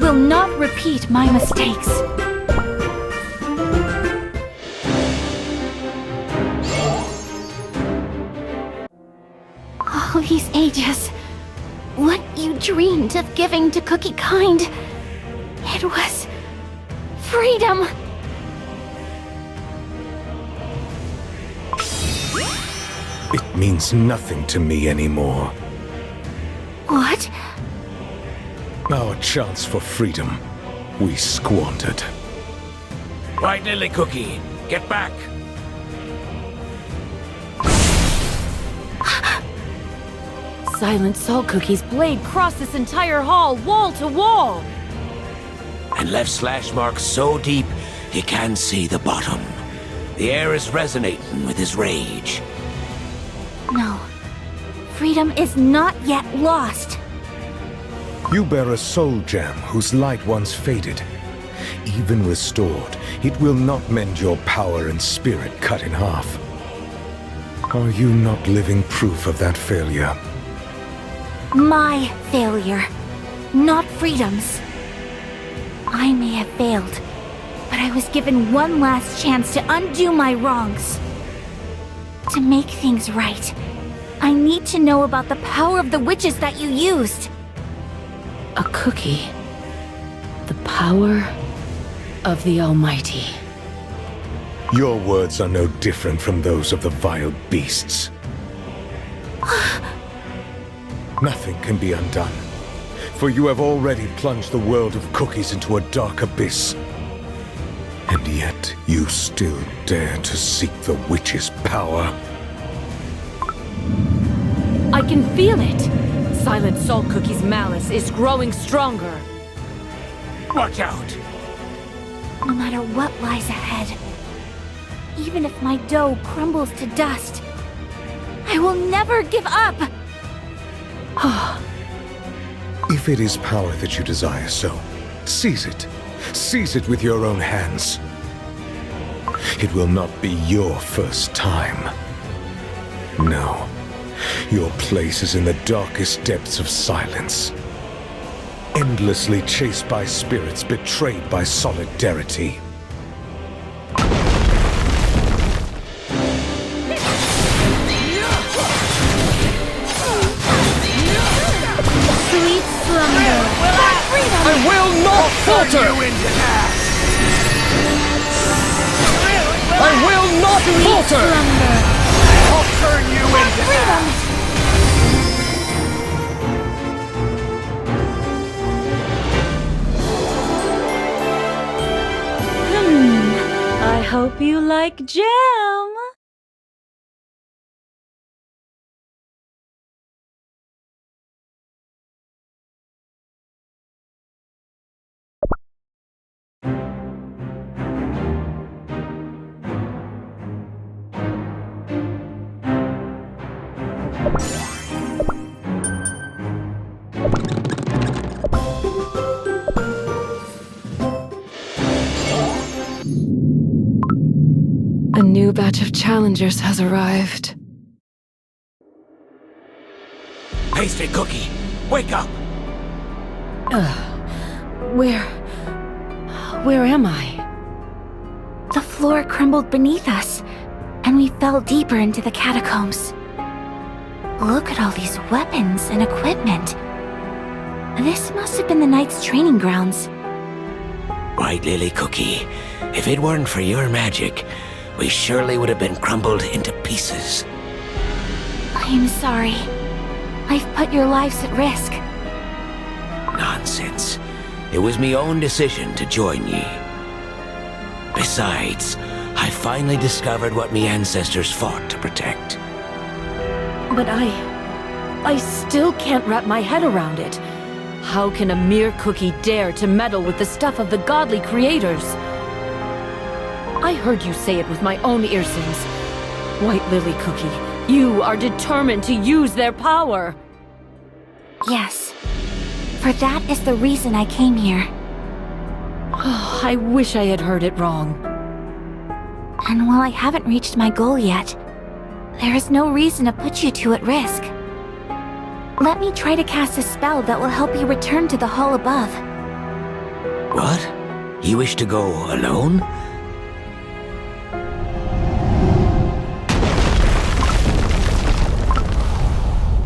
will not repeat my mistakes. All these ages, what you dreamed of giving to Cookie Kind, it was freedom. It means nothing to me anymore. What? Our chance for freedom, we squandered. Right, Lily Cookie, get back! Silent Salt Cookie's blade crossed this entire hall, wall to wall! And left slash marks so deep, you can't see the bottom. The air is resonating with his rage. No. Freedom is not yet lost. You bear a soul gem whose light once faded. Even restored, it will not mend your power and spirit cut in half. Are you not living proof of that failure? My failure, not Freedom's. I may have failed, but I was given one last chance to undo my wrongs. To make things right, I need to know about the power of the witches that you used. A cookie. The power of the Almighty. Your words are no different from those of the vile beasts. Nothing can be undone, for you have already plunged the world of cookies into a dark abyss. And yet, you still dare to seek the witch's power. I can feel it! Silent Salt Cookie's malice is growing stronger. Watch out! No matter what lies ahead, even if my dough crumbles to dust, I will never give up! If it is power that you desire so, seize it. Seize it with your own hands. It will not be your first time. No. Your place is in the darkest depths of silence. Endlessly chased by spirits betrayed by solidarity. Sweet slumber. I will not falter! I will not falter! Slumber. I'll turn you into ash! I hope you like jam! A new batch of challengers has arrived. Pastry Cookie, wake up! Where am I? The floor crumbled beneath us, and we fell deeper into the catacombs. Look at all these weapons and equipment. This must have been the Knight's training grounds. Right, Lily Cookie. If it weren't for your magic, we surely would have been crumbled into pieces. I'm sorry. I've put your lives at risk. Nonsense. It was me own decision to join ye. Besides, I finally discovered what me ancestors fought to protect. But I still can't wrap my head around it. How can a mere cookie dare to meddle with the stuff of the godly creators? I heard you say it with my own earsings. White Lily Cookie, you are determined to use their power. Yes. For that is the reason I came here. Oh, I wish I had heard it wrong. And while I haven't reached my goal yet, there is no reason to put you two at risk. Let me try to cast a spell that will help you return to the hall above. What? You wish to go alone?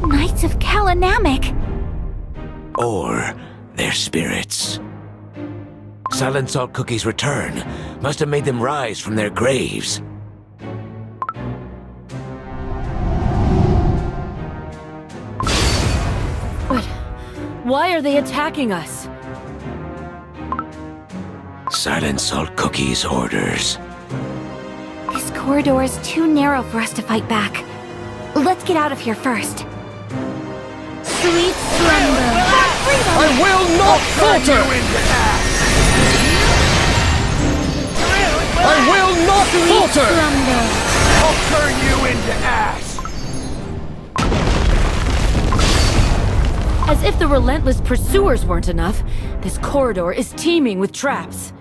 Knights of Kalanamic! Or their spirits. Silent Salt Cookie's return must have made them rise from their graves. But why are they attacking us? Silent Salt Cookie's orders. This corridor is too narrow for us to fight back. Let's get out of here first. Sweet slumber! I will not falter! I will not falter! Slumber! I'll turn you into ash! As if the relentless pursuers weren't enough, this corridor is teeming with traps.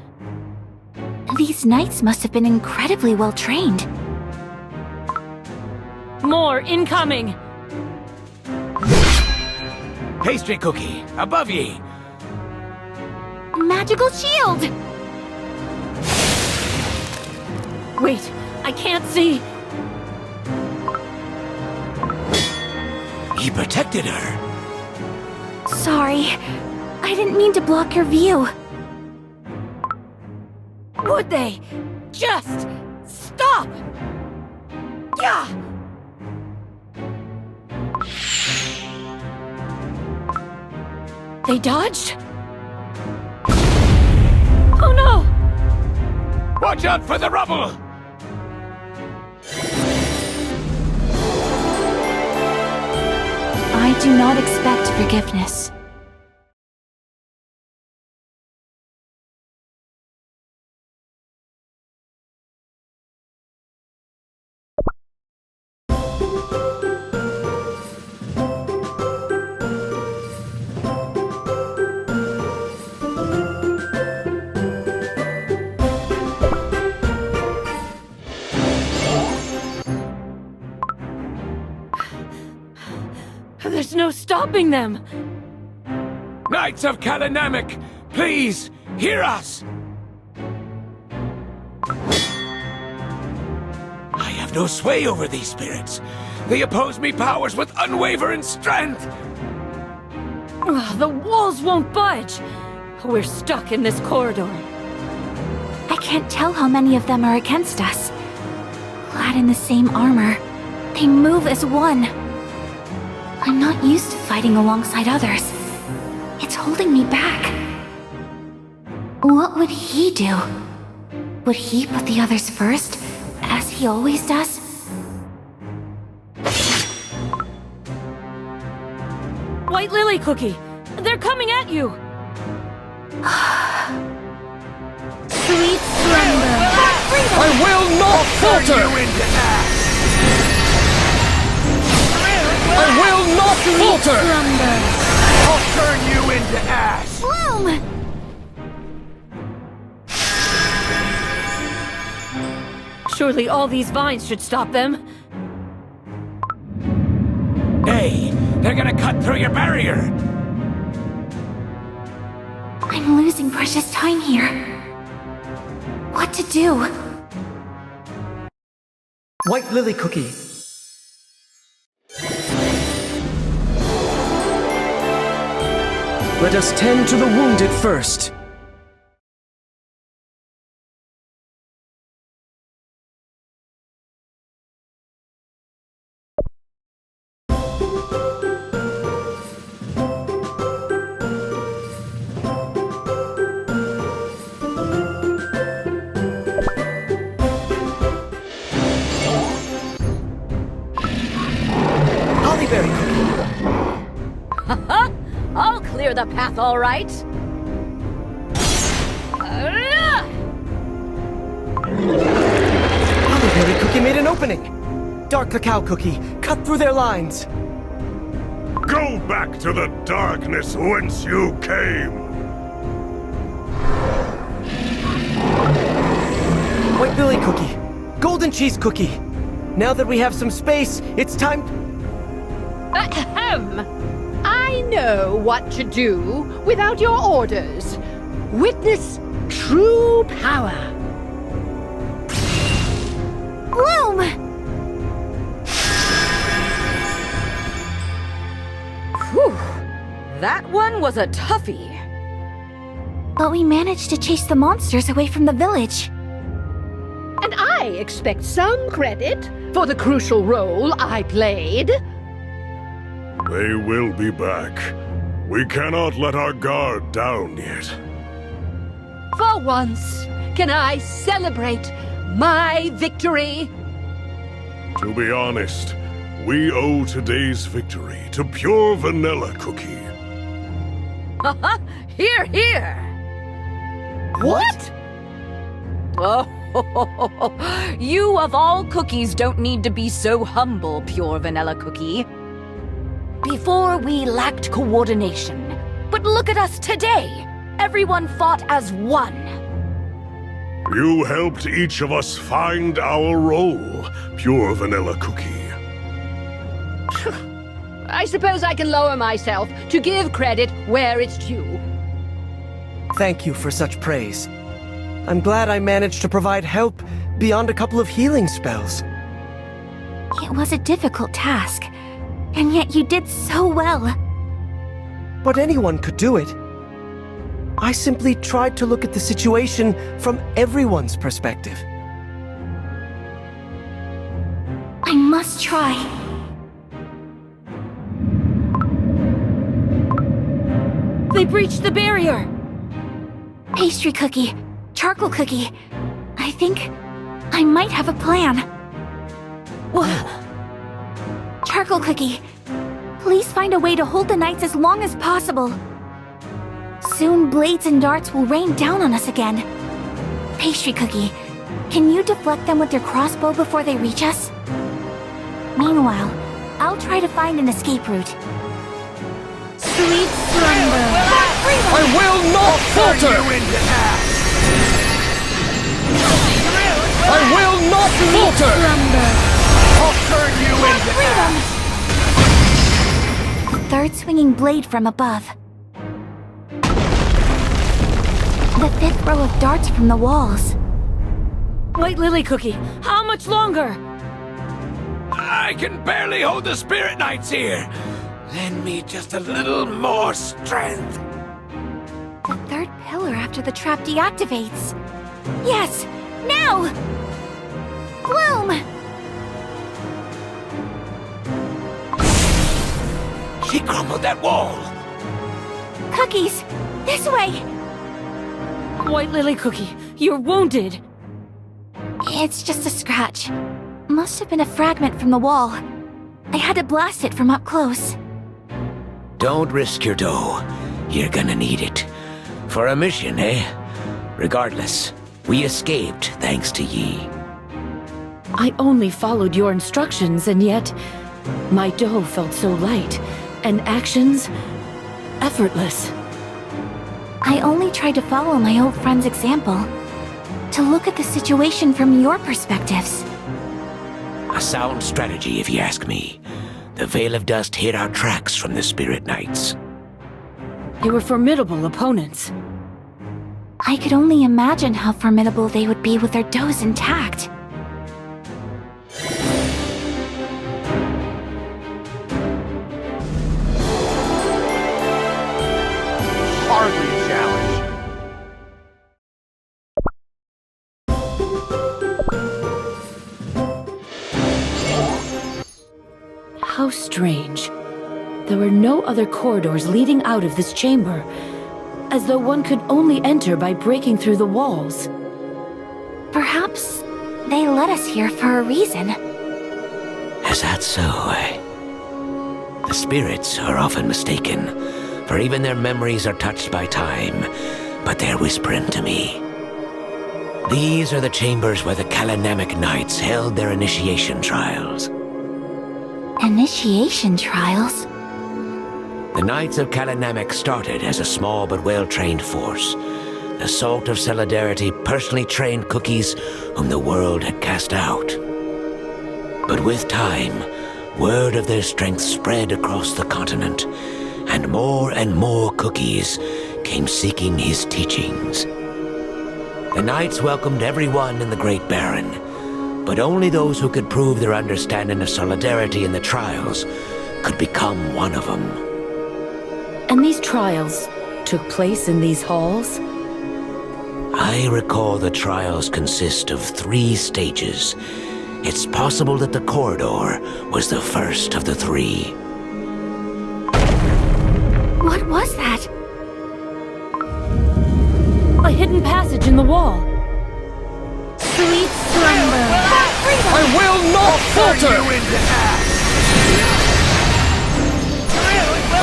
These knights must have been incredibly well trained. More incoming! Pastry Cookie, above ye! Magical shield! Wait, I can't see! He protected her. Sorry, I didn't mean to block your view. Would they just stop? Yeah! They dodged? Oh no! Watch out for the rubble! I do not expect forgiveness. There's no stopping them! Knights of Kalanamic, please, hear us! I have no sway over these spirits. They oppose me powers with unwavering strength! Ugh, the walls won't budge! We're stuck in this corridor. I can't tell how many of them are against us. Clad in the same armor, they move as one. I'm not used to fighting alongside others. It's holding me back. What would he do? Would he put the others first, as he always does? White Lily Cookie! They're coming at you! Sweet slumber! I will not falter! I will not falter! Slumber! I'll turn you into ash! Bloom! Surely all these vines should stop them. Hey, they're gonna cut through your barrier! I'm losing precious time here. What to do? White Lily Cookie. Let us tend to the wounded first. Hollyberry Cookie. I'll clear the path, all right. Hollyberry Cookie made an opening. Dark Cacao Cookie, cut through their lines. Go back to the darkness whence you came! White Lily Cookie, Golden Cheese Cookie. Now that we have some space, it's time... Ahem! I know what to do without your orders. Witness true power. Bloom! Whew. That one was a toughie. But we managed to chase the monsters away from the village. And I expect some credit for the crucial role I played. They will be back. We cannot let our guard down yet. For once, can I celebrate my victory? To be honest, we owe today's victory to Pure Vanilla Cookie. Haha, here, here! What? Oh, you of all cookies don't need to be so humble, Pure Vanilla Cookie. Before we lacked coordination, but look at us today! Everyone fought as one. You helped each of us find our role, Pure Vanilla Cookie. I suppose I can lower myself to give credit where it's due. Thank you for such praise. I'm glad I managed to provide help beyond a couple of healing spells. It was a difficult task, and yet you did so well. But anyone could do it. I simply tried to look at the situation from everyone's perspective. I must try. They breached the barrier! Pastry cookie, charcoal cookie. I think I might have a plan. What? Charcoal cookie, please find a way to hold the knights as long as possible. Soon blades and darts will rain down on us again. Pastry cookie, can you deflect them with your crossbow before they reach us? Meanwhile, I'll try to find an escape route. Sweet slumber. I will not falter! I will not falter! I'll turn you into freedom! The third swinging blade from above. The fifth row of darts from the walls. White Lily Cookie, how much longer? I can barely hold the Spirit Knights here. Lend me just a little more strength. The third pillar after the trap deactivates. Yes! Now! Bloom! She crumbled that wall. Cookies! This way! White Lily Cookie, you're wounded. It's just a scratch. Must have been a fragment from the wall. I had to blast it from up close. Don't risk your dough. You're gonna need it. For a mission, eh? Regardless, we escaped thanks to Yi. I only followed your instructions, and yet my dough felt so light, and actions effortless. I only tried to follow my old friend's example. To look at the situation from your perspectives. A sound strategy, if you ask me. The Veil of Dust hid our tracks from the Spirit Knights. They were formidable opponents. I could only imagine how formidable they would be with their doughs intact. Hardly a challenge. How strange. There were no other corridors leading out of this chamber, as though one could only enter by breaking through the walls. Perhaps they led us here for a reason. Is that so, eh? The spirits are often mistaken, for even their memories are touched by time, but they're whispering to me. These are the chambers where the Kalanamic Knights held their initiation trials. Initiation trials? The Knights of Kalanamic started as a small but well-trained force. The Salt of Solidarity personally trained cookies whom the world had cast out. But with time, word of their strength spread across the continent, and more cookies came seeking his teachings. The knights welcomed everyone in the Great Baron, but only those who could prove their understanding of solidarity in the trials could become one of them. And these trials took place in these halls? I recall the trials consist of 3 stages. It's possible that the corridor was the first of the 3. What was that? A hidden passage in the wall. Sweet slumber. I will not falter!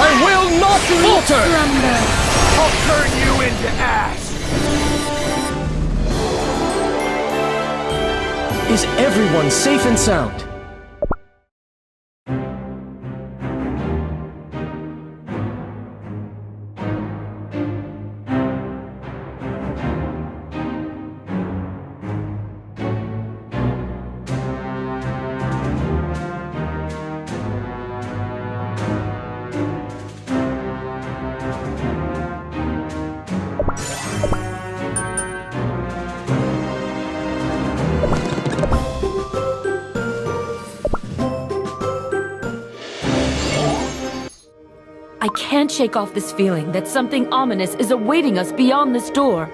I will not falter! Slumber. I'll turn you into ash! Is everyone safe and sound? I can't shake off this feeling that something ominous is awaiting us beyond this door.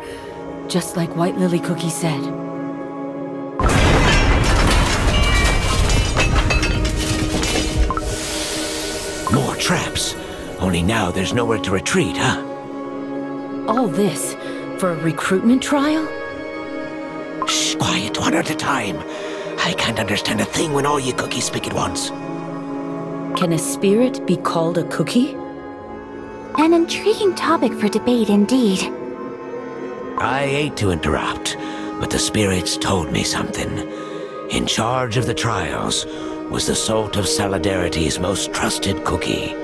Just like White Lily Cookie said. More traps. Only now there's nowhere to retreat, huh? All this for a recruitment trial? Shh, quiet, one at a time. I can't understand a thing when all you cookies speak at once. Can a spirit be called a cookie? An intriguing topic for debate indeed. I hate to interrupt, but the spirits told me something. In charge of the trials was the Salt of Solidarity's most trusted cookie.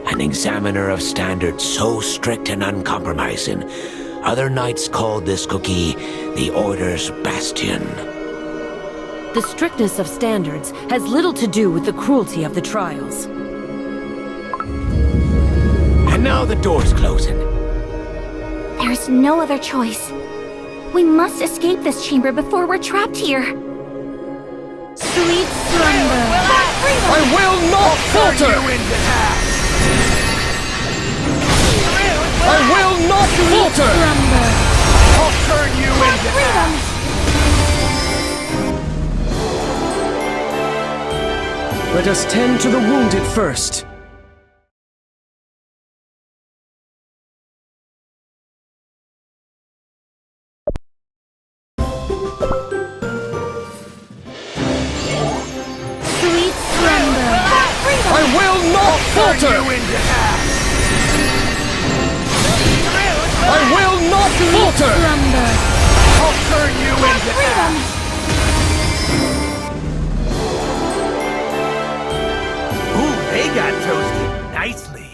An examiner of standards so strict and uncompromising, other knights called this cookie the Order's Bastion. The strictness of standards has little to do with the cruelty of the trials. And now the door's closing. There's no other choice. We must escape this chamber before we're trapped here. Sweet slumber. I will not falter! I will not falter! Slumber. I'll turn you into ash! Let us tend to the wounded first. Sweet slumber. I will not falter! I will not falter! Slumber. I'll turn you into ash! Ooh, they got toasted nicely.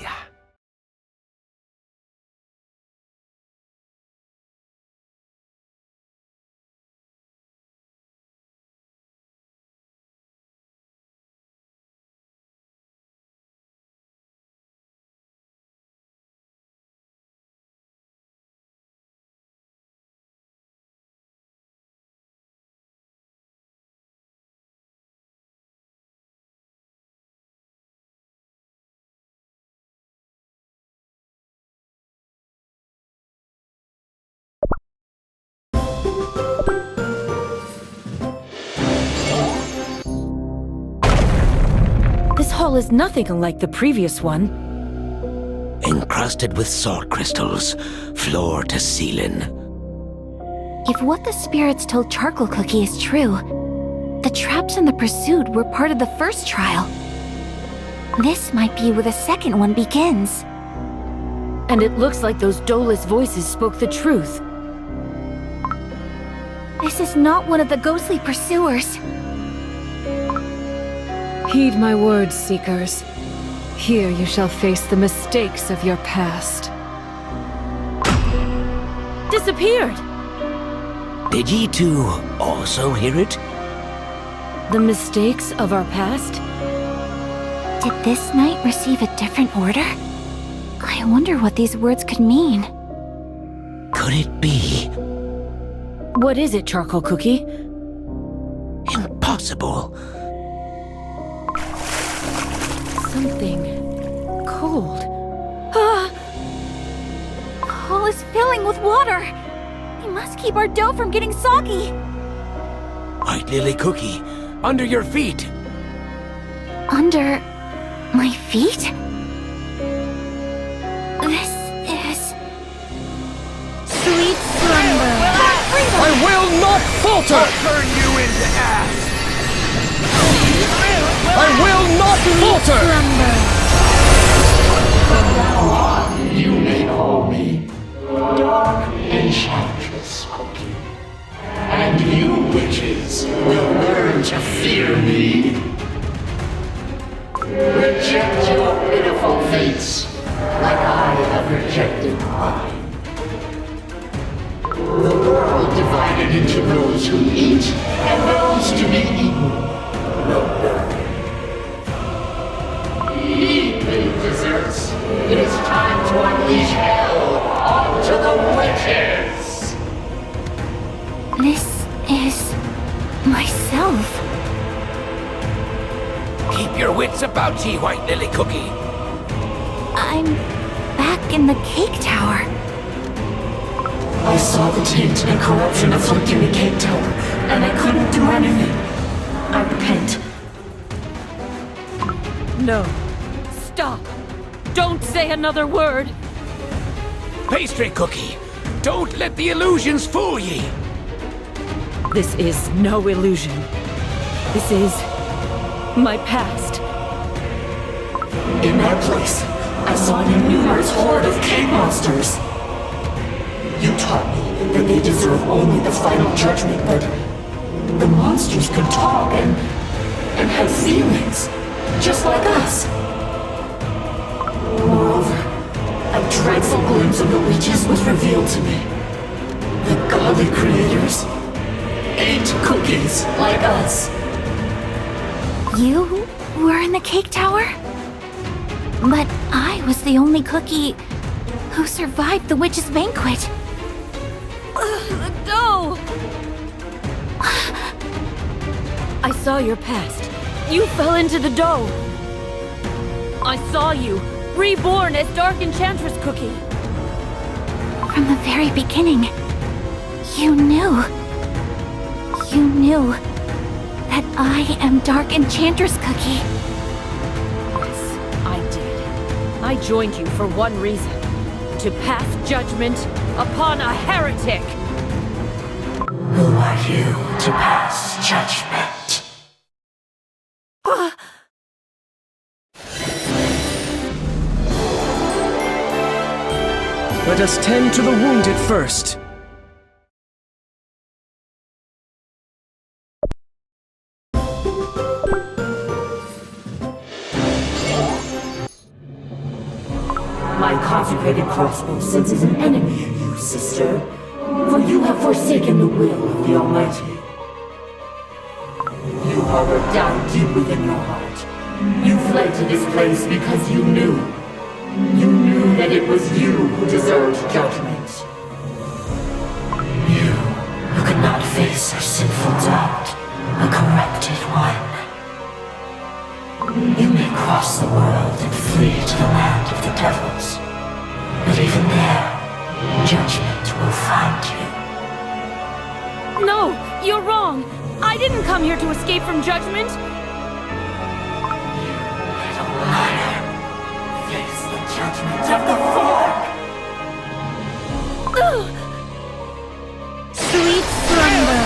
This hall is nothing unlike the previous one. Encrusted with salt crystals, floor to ceiling. If what the spirits told Charcoal Cookie is true, the traps in the pursuit were part of the first trial. This might be where the second one begins. And it looks like those Dolus voices spoke the truth. This is not one of the ghostly pursuers. Heed my words, Seekers. Here you shall face the mistakes of your past. Disappeared! Did ye two also hear it? The mistakes of our past? Did this knight receive a different order? I wonder what these words could mean. Could it be What is it, Charcoal Cookie? impossible? Something cold. Ah! Hall is filling with water. We must keep our dough from getting soggy. White Lily Cookie, under your feet. Under my feet? This is sweet slumber. I will not falter! Turn you into ash! I will not falter! Slumber. You may call me Dark Enchantress Cookie. And you witches will learn to fear me. Reject your pitiful fates, like I have rejected mine. The world divided into those who eat and those to be eaten will burn. Eat the desserts. It is time to unleash hell onto the witches. This is myself. Keep your wits about ye, White Lily Cookie. I'm back in the cake tower. I saw the taint and corruption afflicting the cake tower, and I couldn't do anything. I repent. No. Stop. Don't say another word. Pastry Cookie, don't let the illusions fool ye. This is no illusion. This is my past. In their place, I saw an innumerous horde of cave monsters. You taught me that they deserve only the final judgment, but the monsters could talk and have feelings, just like us. Moreover, a dreadful glimpse of the witches was revealed to me. The godly creators ate cookies like us. You were in the cake tower? But I was the only cookie who survived the witch's banquet. The dough! I saw your past. You fell into the dough. I saw you, reborn as Dark Enchantress Cookie. From the very beginning, you knew. You knew that I am Dark Enchantress Cookie. Yes, I did. I joined you for one reason. To pass judgment upon a heretic. Who are you to pass judgment? Let us tend to the wounded first. My consecrated crossbow senses an enemy in you, sister. For you have forsaken the will of the Almighty. You harbored doubt deep within your heart. You fled to this place because you knew. You knew that it was you who deserved judgment. You who could not face a sinful doubt, a corrupted one. You may cross the world and flee to the land of the devils. But even there, judgment will find you. No, you're wrong. I didn't come here to escape from judgment. Little liar. Face the judgment of the Fork! Sweet slumber.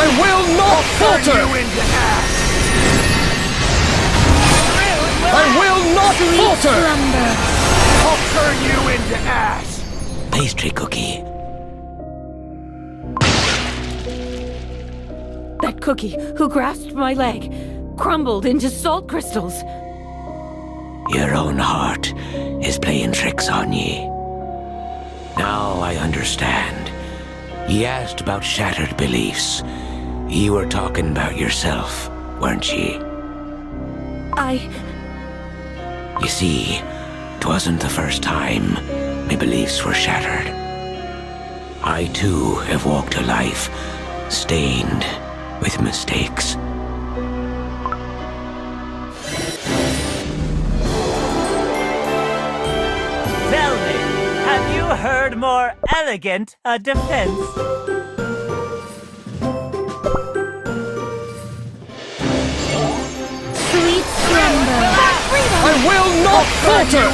I will not falter! I will not falter! Slumber. I'll turn you into ash! Pastry Cookie, That cookie who grasped my leg crumbled into salt crystals. your own heart is playing tricks on ye. Now I understand. Ye asked about shattered beliefs. Ye were talking about yourself, weren't ye? I... You see, 'Twasn't the first time my beliefs were shattered. I too have walked a life stained with mistakes. Tell me, have you heard more elegant a defense? Sweet slumber. I will not falter!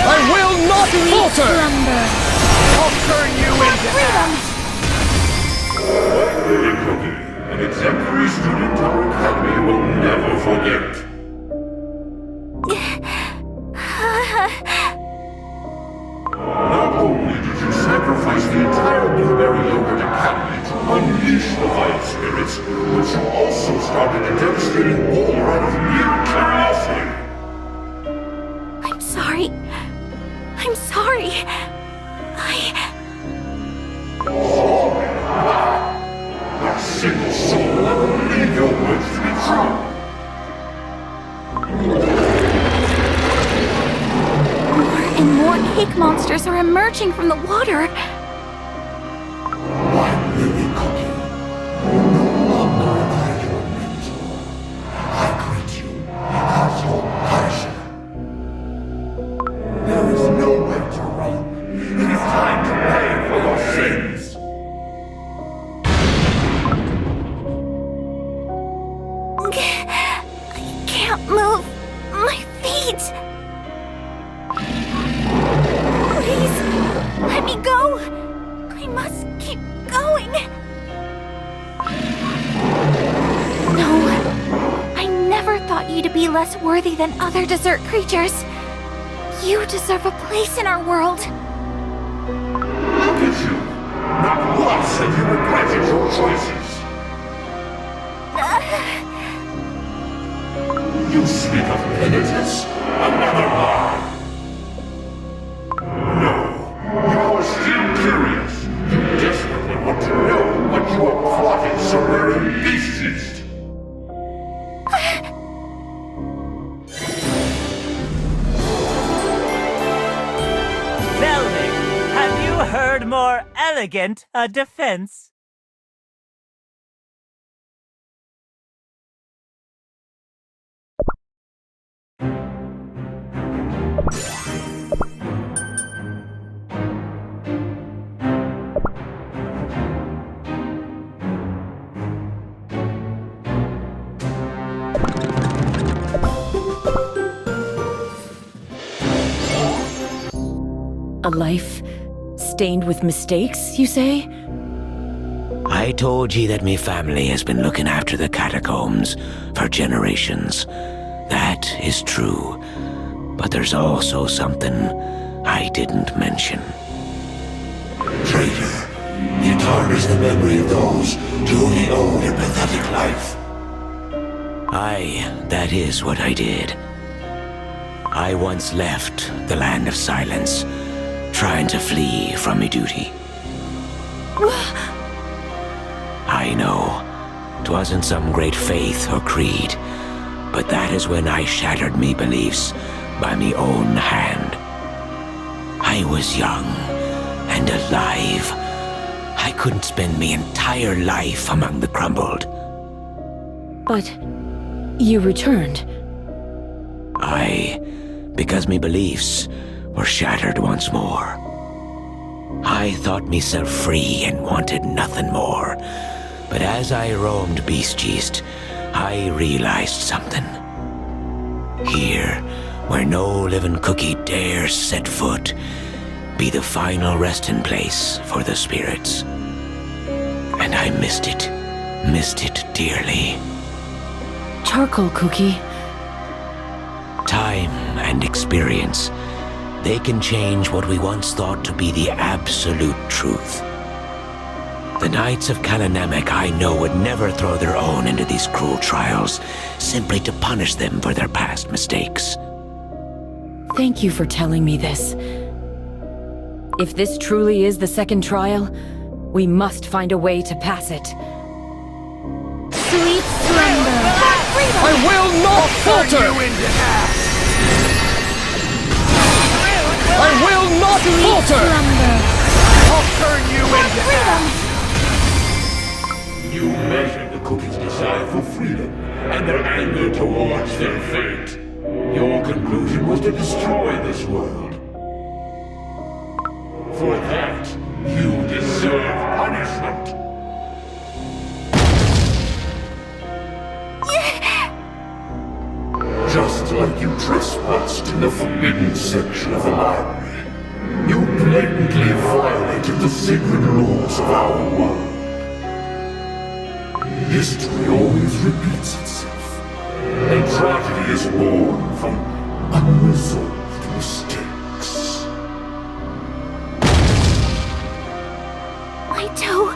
I will not falter! Slumber. I'll turn you into Freedom. Lily Cookie, an exemplary student our academy will never forget. Not only did you sacrifice the entire Blueberry Yogurt Academy to unleash the vile spirits, but you also started a devastating war out of mere curiosity. I'm sorry. I'm sorry. Sorry? Not a single soul will ever believe your words to be true. More and more cake monsters are emerging from the water. Why, Lily Cookie? You no longer are your mentor. I greet you as your Punisher. There is nowhere to run. It is time to pay for your sins. I can't move my feet. Please, let me go. I must keep going. No, I never thought you to be less worthy than other desert creatures. You deserve a place in our world. Look at you. Not once have you regretted your choices. You speak of penitence? Another lie. No, you are still curious. You desperately want to know what you are plotting somewhere in Beast East. Tell me, have you heard more elegant a defense? A life stained with mistakes, you say? I told ye that me family has been looking after the catacombs for generations. That is true. But there's also something I didn't mention. Traitor, you tarnish the memory of those to whom he owed a pathetic life. Aye, that is what I did. I once left the Land of Silence, trying to flee from me duty. I know, 'twasn't some great faith or creed, but that is when I shattered me beliefs by me own hand. I was young and alive. I couldn't spend me entire life among the crumbled. But you returned. Aye, because me beliefs were shattered once more. I thought myself free and wanted nothing more. But as I roamed Beast East, I realized something. Here, where no living cookie dares set foot, be the final resting place for the spirits. And I missed it dearly. Charcoal Cookie. Time and experience, they can change what we once thought to be the absolute truth. The Knights of Kalanamek I know would never throw their own into these cruel trials, simply to punish them for their past mistakes. Thank you for telling me this. If this truly is the second trial, we must find a way to pass it. Sweet slumber. I will not falter! I will not falter! I'll turn you into ash! You measured the cookie's desire for freedom and their anger towards their fate. Your conclusion was to destroy this world. For that, you deserve punishment. Just like you trespassed in the forbidden section of the library, you blatantly violated the sacred laws of our world. History always repeats itself, and tragedy is born from unresolved mistakes. My toe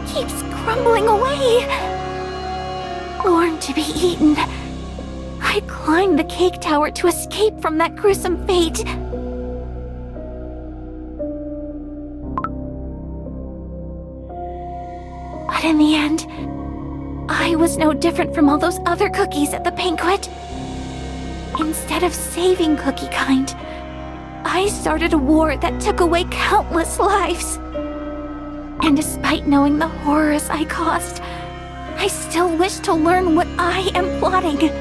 keeps crumbling away. Born to be eaten. I climbed the cake tower to escape from that gruesome fate. But in the end, I was no different from all those other cookies at the banquet. Instead of saving Cookie Kind, I started a war that took away countless lives. And despite knowing the horrors I caused, I still wish to learn what I am plotting.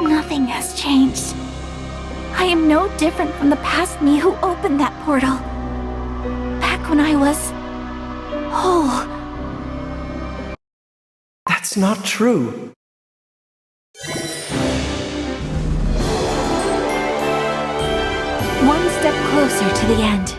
Nothing has changed. I am no different from the past me who opened that portal. Back when I was whole. That's not true. One step closer to the end.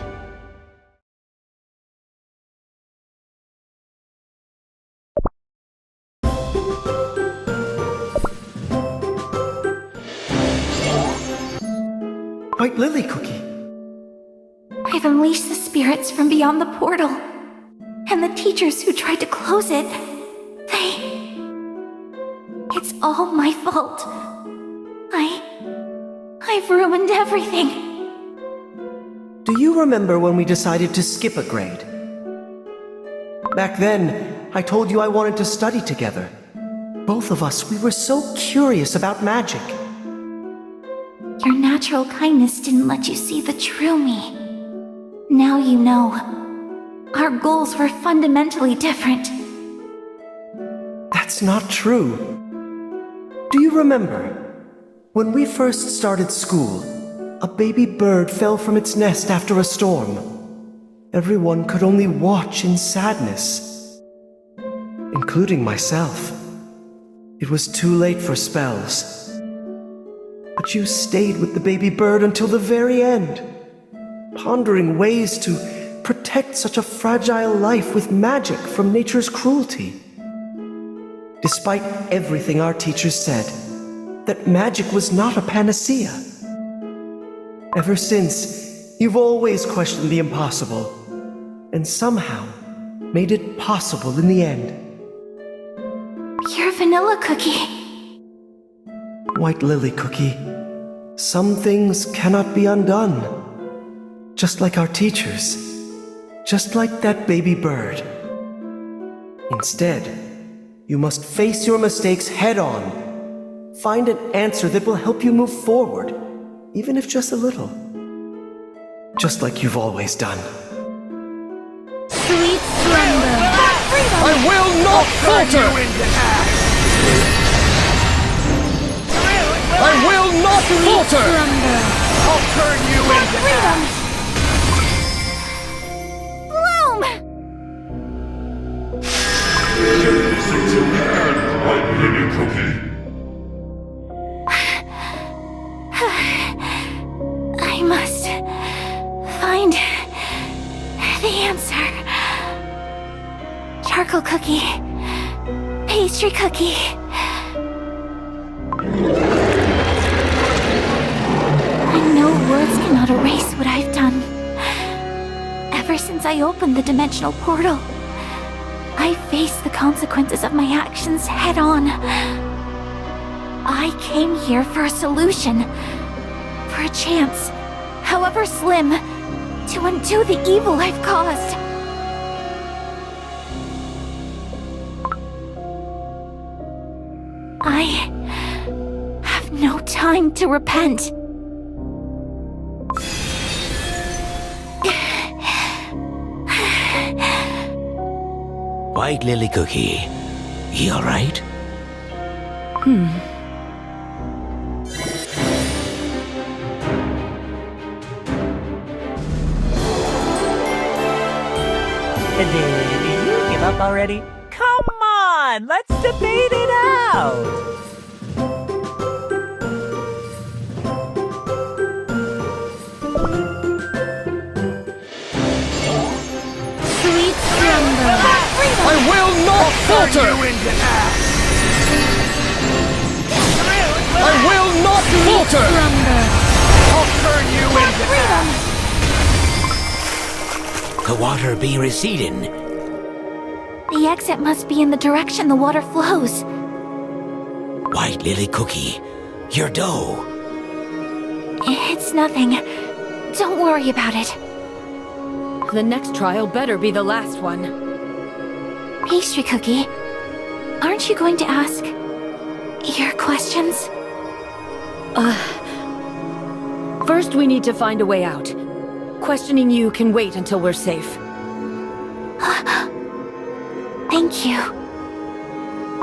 White Lily Cookie. I've unleashed the spirits from beyond the portal. And the teachers who tried to close it, It's all my fault. I've ruined everything. Do you remember when we decided to skip a grade? Back then, I told you I wanted to study together. Both of us, we were so curious about magic. Your natural kindness didn't let you see the true me. Now you know. Our goals were fundamentally different. That's not true. Do you remember? When we first started school, a baby bird fell from its nest after a storm. Everyone could only watch in sadness, including myself. It was too late for spells. But you stayed with the baby bird until the very end, pondering ways to protect such a fragile life with magic from nature's cruelty. Despite everything our teachers said, that magic was not a panacea. Ever since, you've always questioned the impossible, and somehow made it possible in the end. Pure vanilla cookie. White Lily Cookie, some things cannot be undone. Just like our teachers. Just like that baby bird. Instead, you must face your mistakes head-on. Find an answer that will help you move forward, even if just a little. Just like you've always done. Sweet slumber. I will not falter! I will not falter! I'll turn you into ash! Bloom! Listen to hand, White Lily Cookie. I must find the answer. Charcoal cookie. Pastry cookie. I know words cannot erase what I've done. Ever since I opened the dimensional portal, I faced the consequences of my actions head on. I came here for a solution. For a chance, however slim, to undo the evil I've caused. I time to repent. White Lily Cookie, you alright? Did you give up already? Come on, let's debate it out! Sweet slumber. I will not falter! I will not falter! Slumber. I'll turn you into ash! The water be receding. The exit must be in the direction the water flows. White Lily Cookie, your dough. It's nothing. Don't worry about it. The next trial better be the last one. Pastry Cookie, aren't you going to ask your questions? First we need to find a way out. Questioning you can wait until we're safe. Thank you.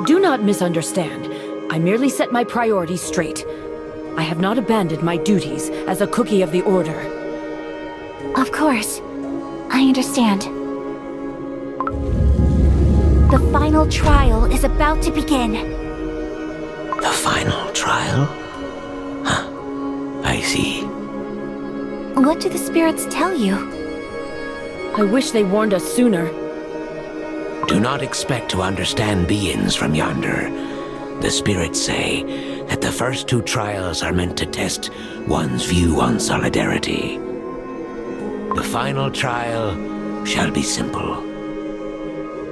Do not misunderstand. I merely set my priorities straight. I have not abandoned my duties as a cookie of the Order. Of course. I understand. The final trial is about to begin. The final trial? Huh. I see. What do the spirits tell you? I wish they warned us sooner. Do not expect to understand beings from yonder. The spirits say that the first two trials are meant to test one's view on solidarity. The final trial shall be simple.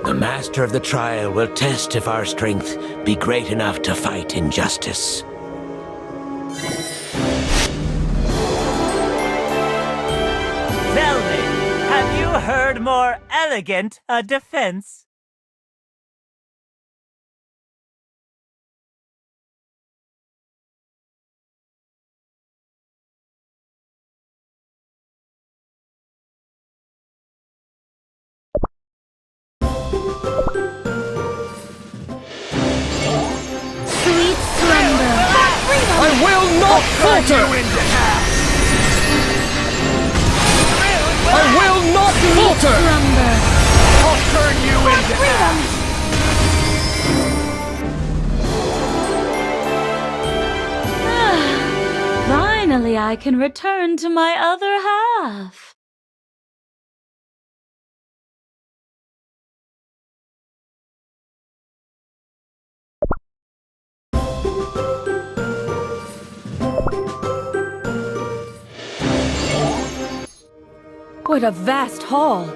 The master of the trial will test if our strength be great enough to fight injustice. Tell me, have you heard more elegant a defense? Sweet slumber. I will not falter! I will not falter! Slumber. I'll turn you into ash! Finally, I can return to my other half. What a vast hall!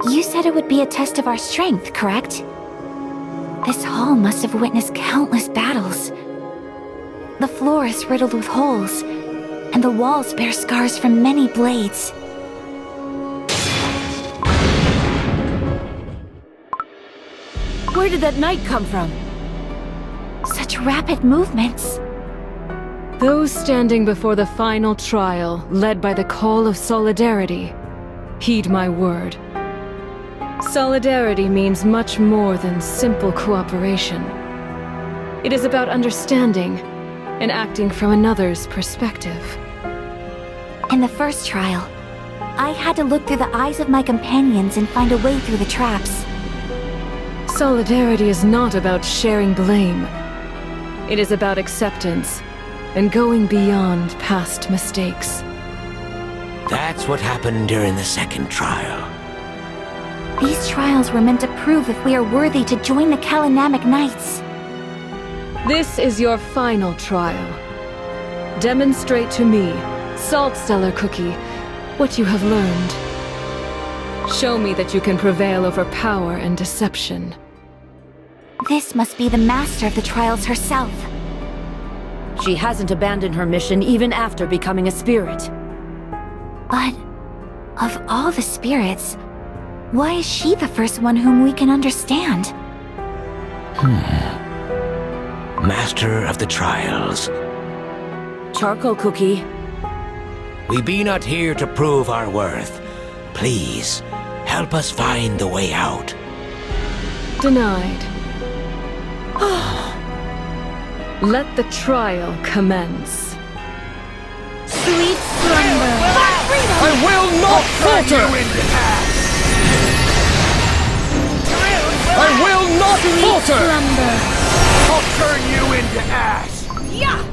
You said it would be a test of our strength, correct? This hall must have witnessed countless battles. The floor is riddled with holes, and the walls bear scars from many blades. Where did that knight come from? Such rapid movements. Those standing before the final trial, led by the call of solidarity, heed my word. Solidarity means much more than simple cooperation. It is about understanding and acting from another's perspective. In the first trial, I had to look through the eyes of my companions and find a way through the traps. Solidarity is not about sharing blame. It is about acceptance and going beyond past mistakes. That's what happened during the second trial. These trials were meant to prove if we are worthy to join the Kalinamic Knights. This is your final trial. Demonstrate to me, Saltstellar Cookie, what you have learned. Show me that you can prevail over power and deception. This must be the master of the trials herself. She hasn't abandoned her mission even after becoming a spirit. But of all the spirits, why is she the first one whom we can understand? Master of the trials, Charcoal Cookie. We be not here to prove our worth. Please, help us find the way out. Denied. Let the trial commence. Sweet slumber. I will not falter! I will not falter! Slumber. I'll turn you into ash! Yeah!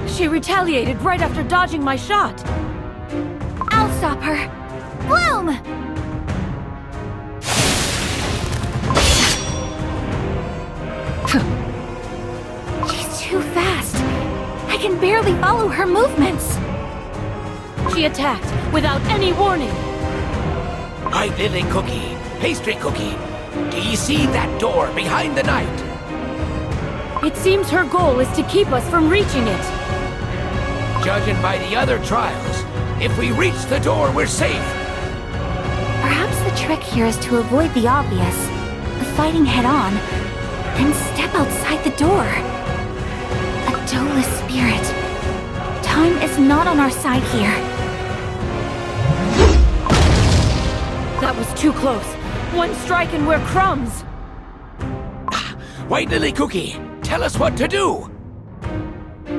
She retaliated right after dodging my shot. I'll stop her. Bloom! She's too fast. I can barely follow her movements. She attacked without any warning. White Lily Cookie, Pastry Cookie, do you see that door behind the knight? It seems her goal is to keep us from reaching it. Judging by the other trials, if we reach the door, we're safe. Perhaps the trick here is to avoid the obvious, the fighting head-on, then step outside the door. A Dolus spirit. Time is not on our side here. That was too close. One strike and we're crumbs. White Lily Cookie, tell us what to do.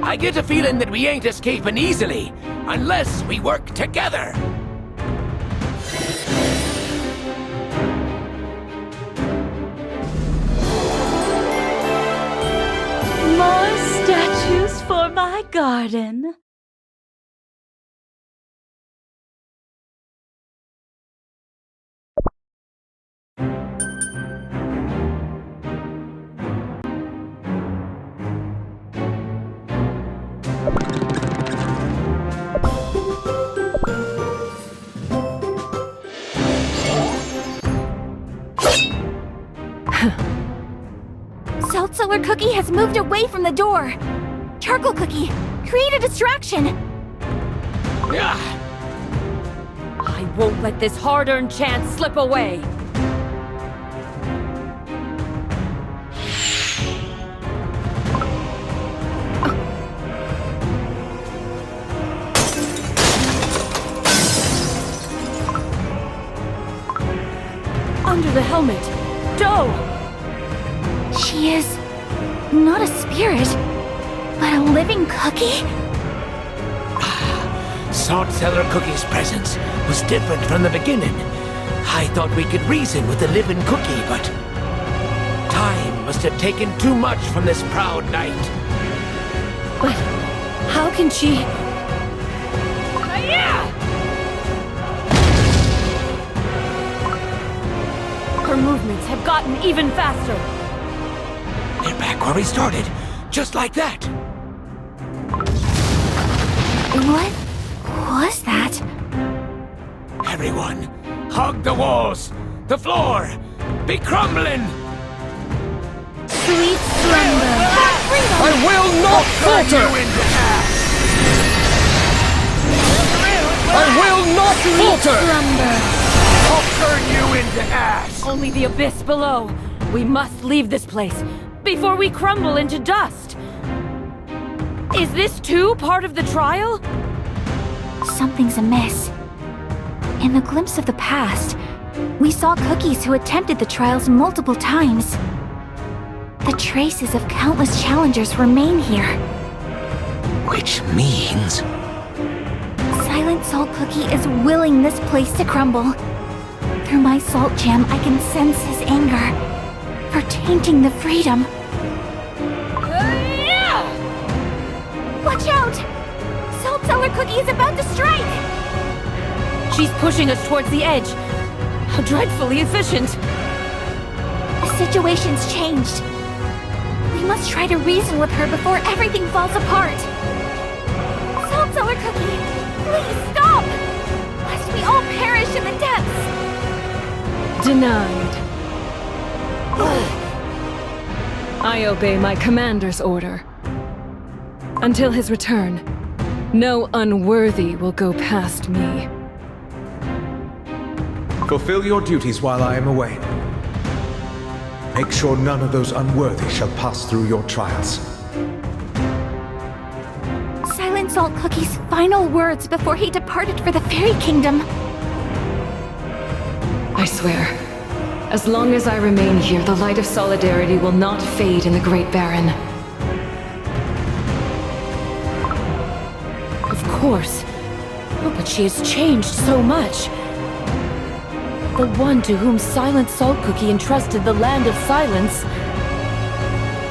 I get a feeling that we ain't escaping easily, unless we work together. More statues for my garden. Salt Cellar Cookie has moved away from the door. Charcoal Cookie, create a distraction. I won't let this hard-earned chance slip away. Under the helmet, Doe! She is not a spirit, but a living cookie? Salt Cellar Cookie's presence was different from the beginning. I thought we could reason with the living cookie, but time must have taken too much from this proud knight. But how can she... Her movements have gotten even faster. They're back where we started, just like that. What was that? Everyone, hug the walls, the floor, be crumbling. Sweet slumber. I will not falter! I will not falter! Slumber. I'll turn you into ash! Only the abyss below. We must leave this place before we crumble into dust. Is this too part of the trial? Something's amiss. In the glimpse of the past, we saw cookies who attempted the trials multiple times. The traces of countless challengers remain here. Which means... Silent Salt Cookie is willing this place to crumble. Through my salt jam, I can sense his anger for tainting the freedom. Watch out! Salt Cellar Cookie is about to strike! She's pushing us towards the edge. How dreadfully efficient. The situation's changed. We must try to reason with her before everything falls apart. Salt Cellar Cookie, please stop! Lest we all perish in the depths! Denied. I obey my commander's order. Until his return, no unworthy will go past me. Fulfill your duties while I am away. Make sure none of those unworthy shall pass through your trials. Silent Salt Cookie's final words before he departed for the Fairy Kingdom. I swear, as long as I remain here, the light of solidarity will not fade in the Great Baron. Of course. Oh, but she has changed so much. The one to whom Silent Salt Cookie entrusted the Land of Silence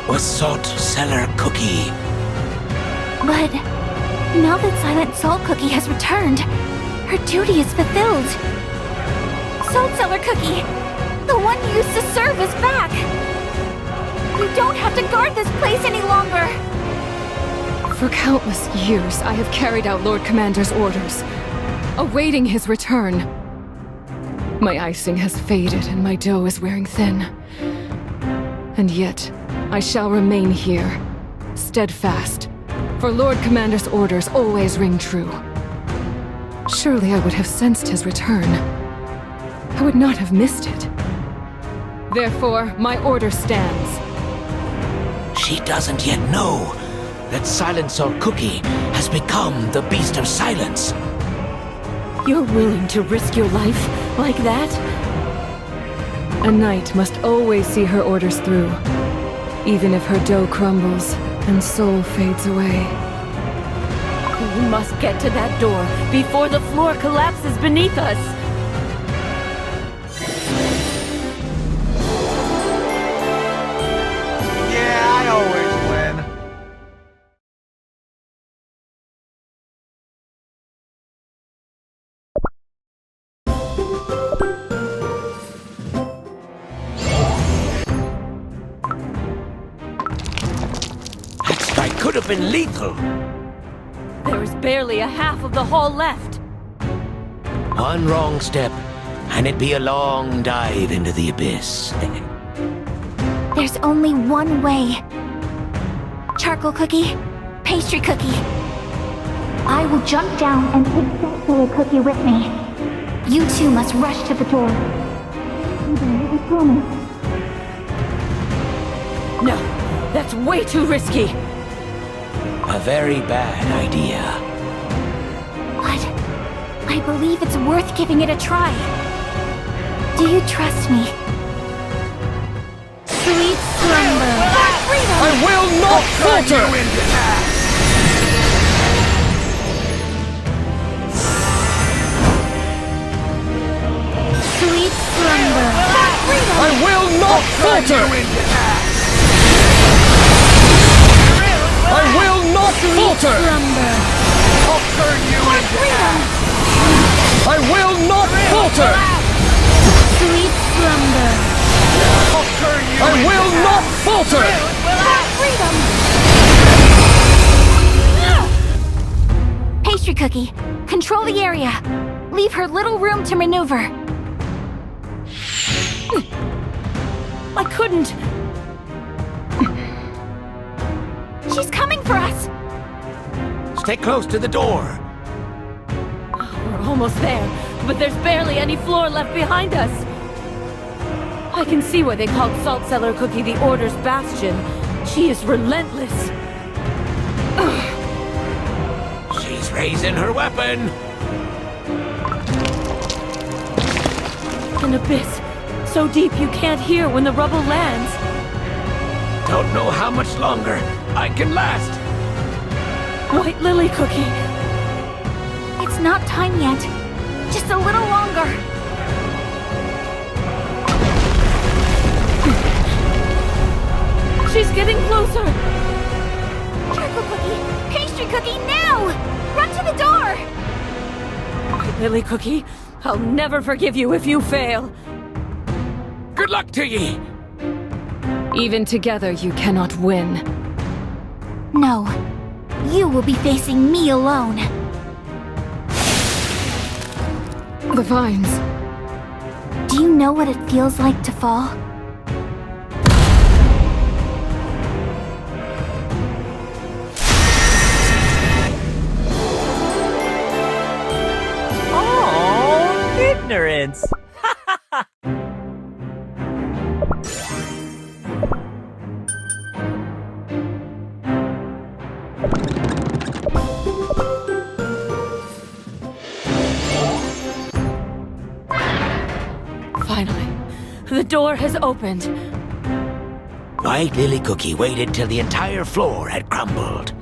was Salt Cellar Cookie. But now that Silent Salt Cookie has returned, her duty is fulfilled. Salt Cellar Cookie, the one you used to serve, is back. You don't have to guard this place any longer. For countless years, I have carried out Lord Commander's orders, awaiting his return. My icing has faded and my dough is wearing thin. And yet, I shall remain here, steadfast, for Lord Commander's orders always ring true. Surely I would have sensed his return. I would not have missed it. Therefore, my order stands. She doesn't yet know that Silent Salt Cookie has become the Beast of Silence. You're willing to risk your life like that? A knight must always see her orders through, even if her dough crumbles and soul fades away. We must get to that door before the floor collapses beneath us. Yeah, I always win. That strike could have been lethal. There is barely a half of the hall left. One wrong step, and it'd be a long dive into the abyss. There's only one way. Charcoal Cookie, Pastry Cookie. I will jump down and take Salt Cellar Cookie with me. You two must rush to the door. I promise. No, that's way too risky. A very bad idea. But I believe it's worth giving it a try. Do you trust me? Sweet slumber. I will not falter! Sweet slumber. I will not falter! I will not falter! Slumber. I'll turn you into ash! I will not falter! Sweet slumber. I'll turn you I will not falter! Freedom! Pastry Cookie, control the area. Leave her little room to maneuver. I couldn't. She's coming for us! Stay close to the door. We're almost there, but there's barely any floor left behind us. I can see why they called Salt Cellar Cookie the Order's Bastion. She is relentless. She's raising her weapon. An abyss, so deep you can't hear when the rubble lands. Don't know how much longer I can last. White Lily Cookie. It's not time yet. Just a little longer. She's getting closer. Charcoal Cookie, Pastry Cookie, now! Run to the door! White Lily Cookie, I'll never forgive you if you fail. Good luck to ye. Even together, you cannot win. No. You will be facing me alone. The vines. Do you know what it feels like to fall? Oh, ignorance! Finally, the door has opened. White Lily Cookie waited till the entire floor had crumbled.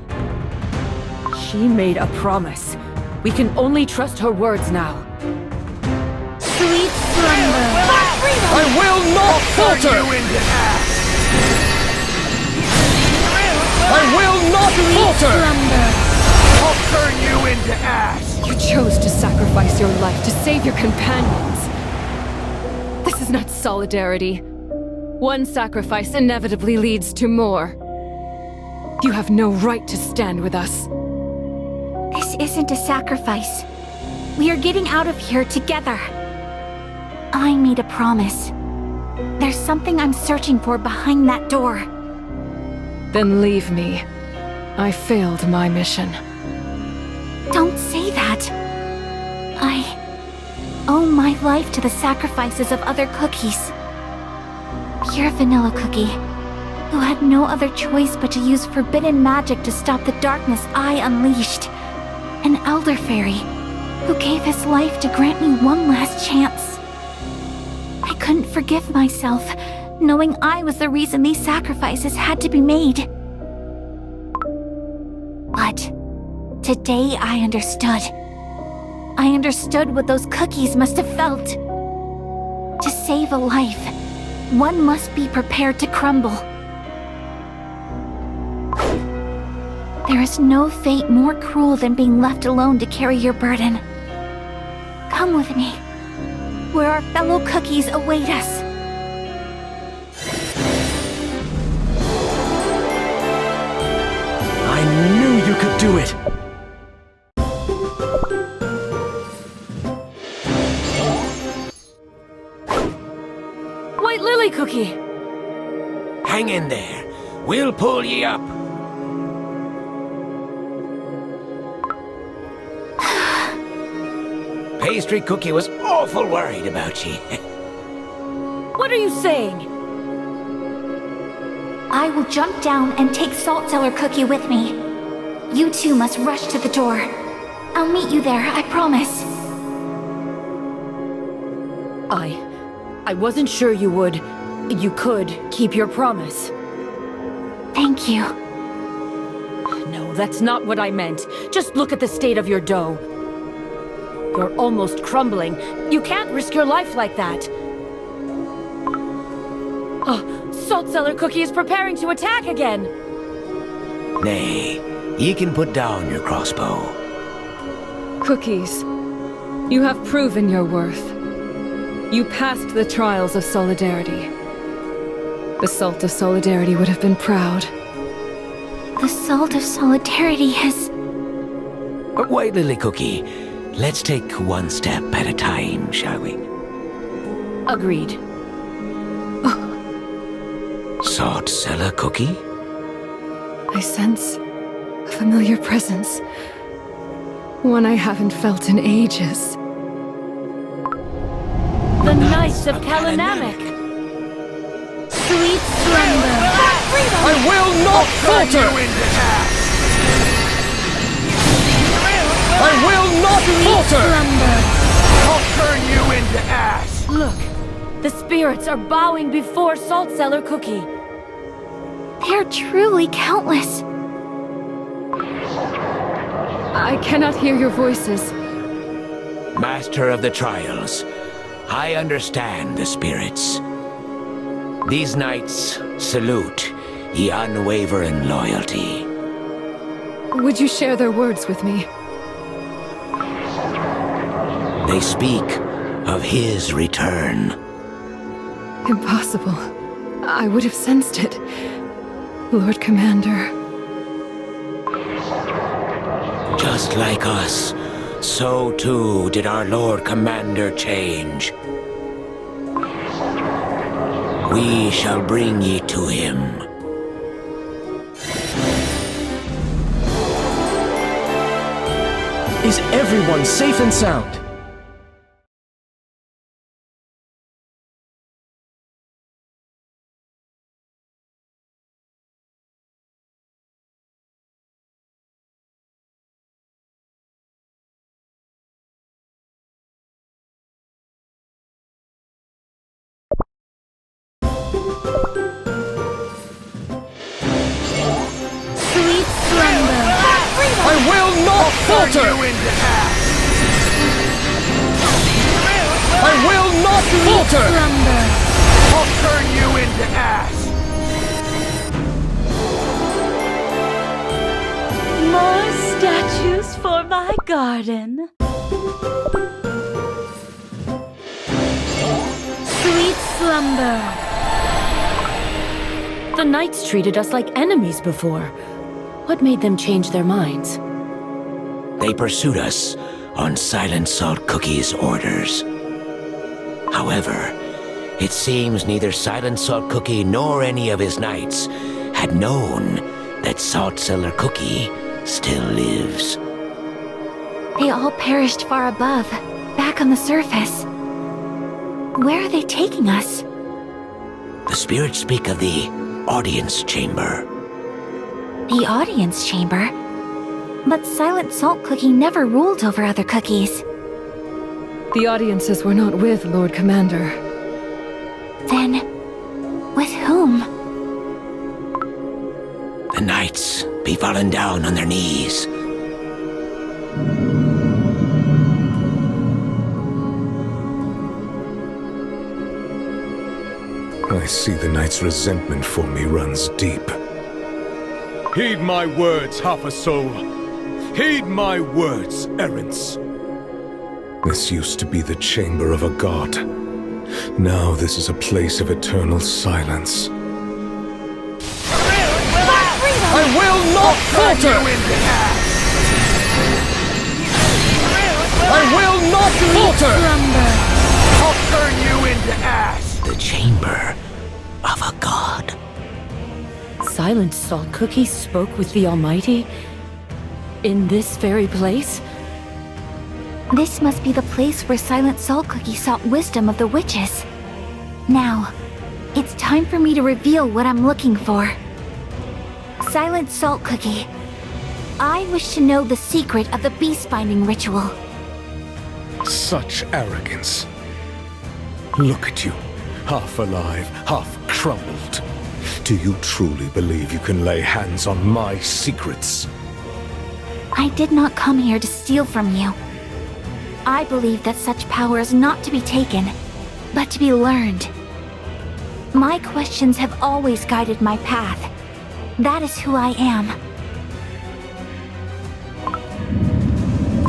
She made a promise. We can only trust her words now. Sweet slumber. I will not falter! I will not falter! I'll turn you into ash! You chose to sacrifice your life to save your companions. This is not solidarity. One sacrifice inevitably leads to more. You have no right to stand with us. This isn't a sacrifice. We are getting out of here together. I made a promise. There's something I'm searching for behind that door. Then leave me. I failed my mission. Don't say that. I owe my life to the sacrifices of other cookies. Pure Vanilla Cookie, who had no other choice but to use forbidden magic to stop the darkness I unleashed. An Elder Fairy, who gave his life to grant me one last chance. I couldn't forgive myself, knowing I was the reason these sacrifices had to be made. But today I understood. I understood what those cookies must have felt. To save a life, one must be prepared to crumble. There is no fate more cruel than being left alone to carry your burden. Come with me, where our fellow cookies await us. I knew you could do it! White Lily Cookie! Hang in there. We'll pull ye up. Pastry Cookie was awful worried about ye. What are you saying? I will jump down and take Salt Cellar Cookie with me. You two must rush to the door. I'll meet you there, I promise. I wasn't sure you could keep your promise. Thank you. No, that's not what I meant. Just look at the state of your dough. You're almost crumbling. You can't risk your life like that. Oh, Salt Cellar Cookie is preparing to attack again. Nay, ye can put down your crossbow. Cookies, you have proven your worth. You passed the trials of solidarity. The Salt of Solidarity would have been proud. The Salt of Solidarity has... White Lily Cookie, let's take one step at a time, shall we? Agreed. Salt Cellar Cookie? I sense a familiar presence. One I haven't felt in ages. The Knights of Kalanamic! Sweet slumber! I will not falter! I will not falter! I'll turn you into ash! Look, the spirits are bowing before Salt Cellar Cookie. They're truly countless. I cannot hear your voices. Master of the Trials, I understand the spirits. These knights salute ye unwavering loyalty. Would you share their words with me? They speak of his return. Impossible. I would have sensed it. Lord Commander. Just like us, so too did our Lord Commander change. We shall bring ye to him. Is everyone safe and sound? not falter! I will not falter! I'll turn you into ash! More statues for my garden. Sweet slumber. The knights treated us like enemies before. What made them change their minds? They pursued us on Silent Salt Cookie's orders. However, it seems neither Silent Salt Cookie nor any of his knights had known that Salt Cellar Cookie still lives. They all perished far above, back on the surface. Where are they taking us? The spirits speak of the audience chamber. The audience chamber? But Silent Salt Cookie never ruled over other cookies. The audiences were not with Lord Commander. Then, with whom? The knights be fallen down on their knees. I see the knight's resentment for me runs deep. Heed my words, half a soul. Heed my words, errants. This used to be the chamber of a god. Now this is a place of eternal silence. I will not falter! I will not falter! I'll turn you into ash! The chamber of a god. Silent Salt Cookie spoke with the Almighty? In this very place? This must be the place where Silent Salt Cookie sought wisdom of the witches. Now, it's time for me to reveal what I'm looking for. Silent Salt Cookie, I wish to know the secret of the beast-binding ritual. Such arrogance. Look at you, half alive, half crumbled. Do you truly believe you can lay hands on my secrets? I did not come here to steal from you. I believe that such power is not to be taken, but to be learned. My questions have always guided my path. That is who I am.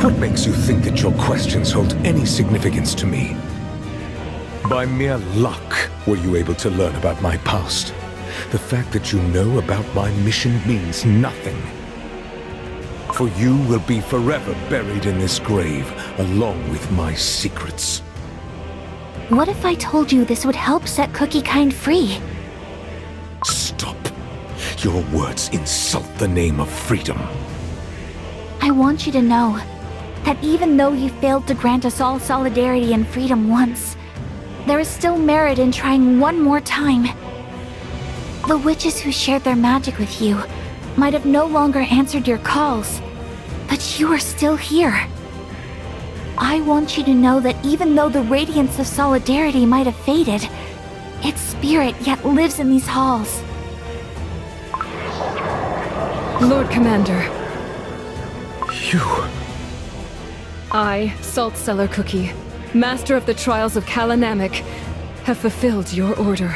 What makes you think that your questions hold any significance to me? By mere luck were you able to learn about my past. The fact that you know about my mission means nothing. For you will be forever buried in this grave, along with my secrets. What if I told you this would help set Cookie Kind free? Stop. Your words insult the name of freedom. I want you to know that even though you failed to grant us all solidarity and freedom once, there is still merit in trying one more time. The witches who shared their magic with you might have no longer answered your calls, but you are still here. I want you to know that even though the radiance of solidarity might have faded, its spirit yet lives in these halls. Lord Commander. You... I, Salt Cellar Cookie, Master of the Trials of Kalanamek, have fulfilled your order.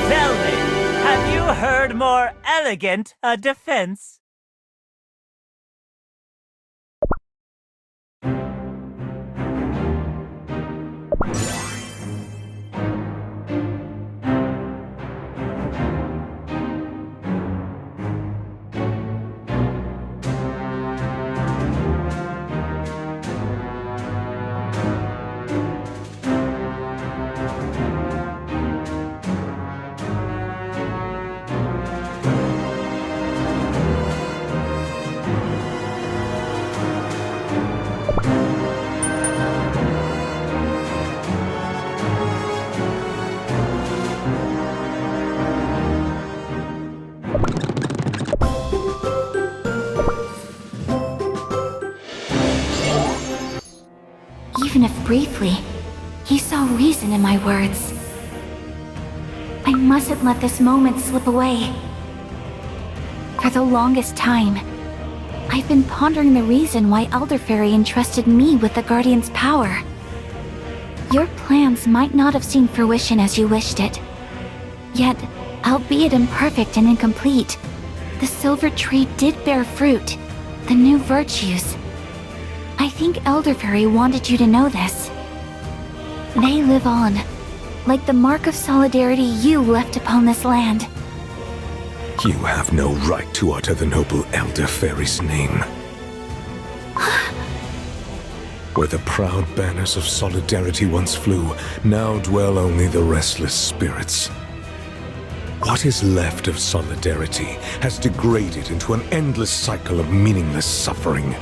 Tell me, have you heard more elegant a defense? Even if briefly, he saw reason in my words. I mustn't let this moment slip away. For the longest time, I've been pondering the reason why Elder Fairy entrusted me with the Guardian's power. Your plans might not have seen fruition as you wished it. Yet, albeit imperfect and incomplete, the Silver Tree did bear fruit, the new virtues. I think Elder Fairy wanted you to know this. They live on, like the mark of solidarity you left upon this land. You have no right to utter the noble Elder Fairy's name. Where the proud banners of solidarity once flew, now dwell only the restless spirits. What is left of solidarity has degraded into an endless cycle of meaningless suffering.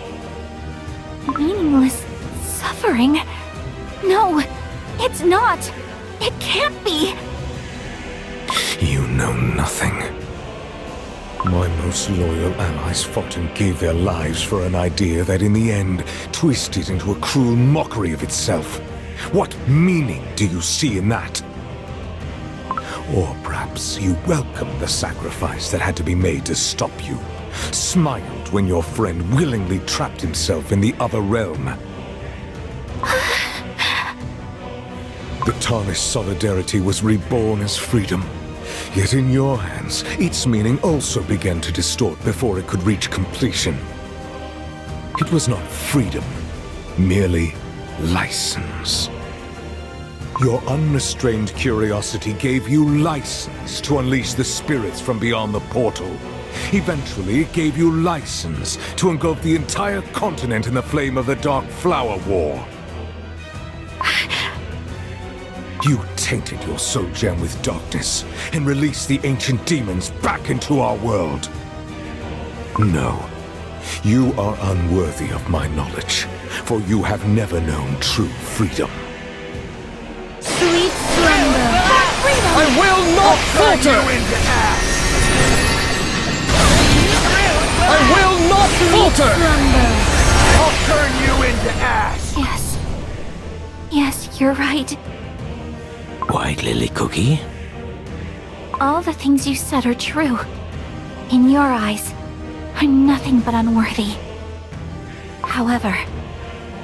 Meaningless suffering? No, it's not! It can't be! You know nothing. My most loyal allies fought and gave their lives for an idea that in the end twisted into a cruel mockery of itself. What meaning do you see in that? Or perhaps you welcomed the sacrifice that had to be made to stop you, smiled when your friend willingly trapped himself in the other realm. The tarnished solidarity was reborn as freedom. Yet in your hands, its meaning also began to distort before it could reach completion. It was not freedom, merely license. Your unrestrained curiosity gave you license to unleash the spirits from beyond the portal. Eventually, it gave you license to engulf the entire continent in the flame of the Dark Flower War. You tainted your soul gem with darkness and released the ancient demons back into our world. No, you are unworthy of my knowledge, for you have never known true freedom. Sweet slumber. I will not falter! I will not falter! Slumber. I'll turn you into ash! Yes. Yes, you're right. White Lily Cookie? All the things you said are true. In your eyes, I'm nothing but unworthy. However,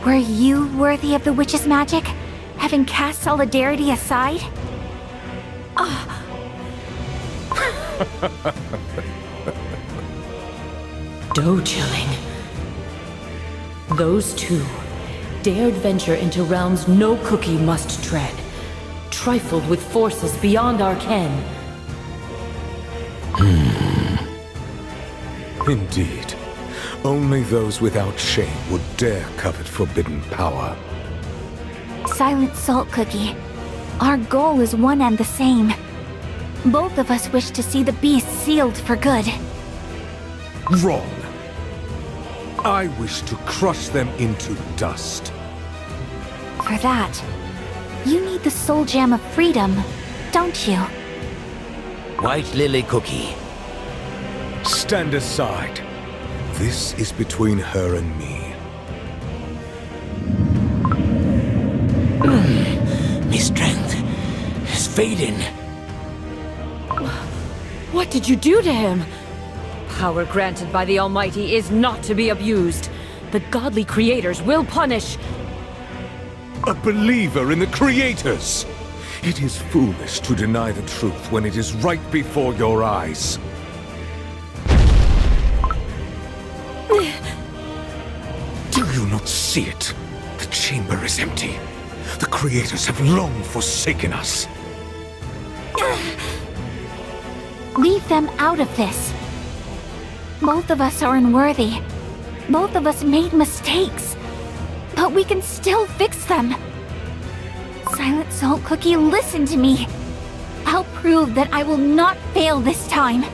were you worthy of the witch's magic, having cast solidarity aside? Doe-chilling. Those two dared venture into realms no cookie must tread, trifled with forces beyond our ken. Indeed. Only those without shame would dare covet forbidden power. Silent Salt Cookie, our goal is one and the same. Both of us wish to see the beast sealed for good. Wrong. I wish to crush them into dust. For that, you need the soul gem of freedom, don't you? White Lily Cookie. Stand aside. This is between her and me. My strength is fading. What did you do to him? Power granted by the Almighty is not to be abused. The godly creators will punish. A believer in the creators! It is foolish to deny the truth when it is right before your eyes. Do you not see it? The chamber is empty. The creators have long forsaken us. Leave them out of this. Both of us are unworthy. Both of us made mistakes. But we can still fix them. Silent Salt Cookie, listen to me. I'll prove that I will not fail this time.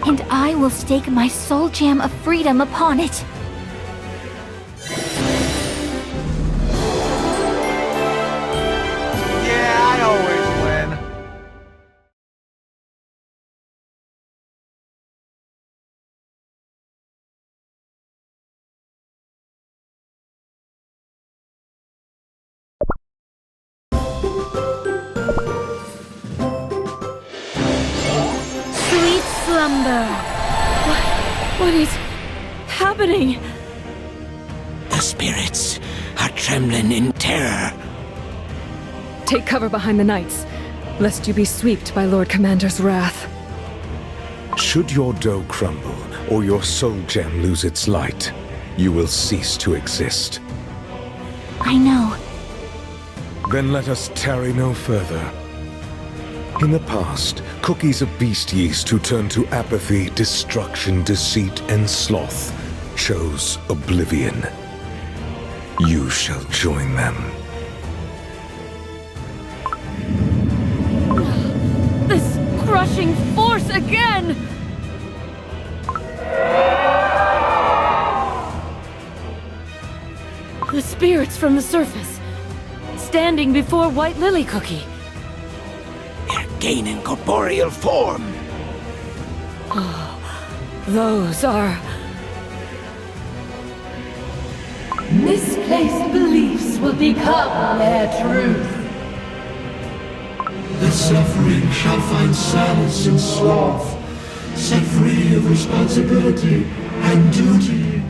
And I will stake my soul gem of freedom upon it. Yeah, I always win. What is happening? The spirits are trembling in terror. Take cover behind the knights, lest you be swept by Lord Commander's wrath. Should your dough crumble, or your soul gem lose its light, you will cease to exist. I know. Then let us tarry no further. In the past, cookies of beast yeast who turned to apathy, destruction, deceit, and sloth chose oblivion. You shall join them. This crushing force again! The spirits from the surface, standing before White Lily Cookie. They're gaining corporeal form. Those are... Misplaced beliefs will become their truth. The suffering shall find solace in sloth, set free of responsibility and duty.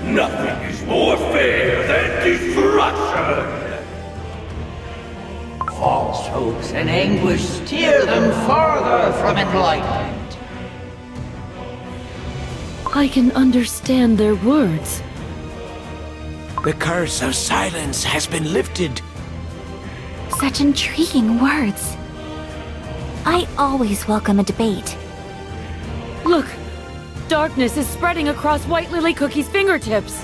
Nothing is more fair than destruction! False hopes and anguish steer them farther from enlightenment. I can understand their words. The curse of silence has been lifted. Such intriguing words. I always welcome a debate. Look! Darkness is spreading across White Lily Cookie's fingertips.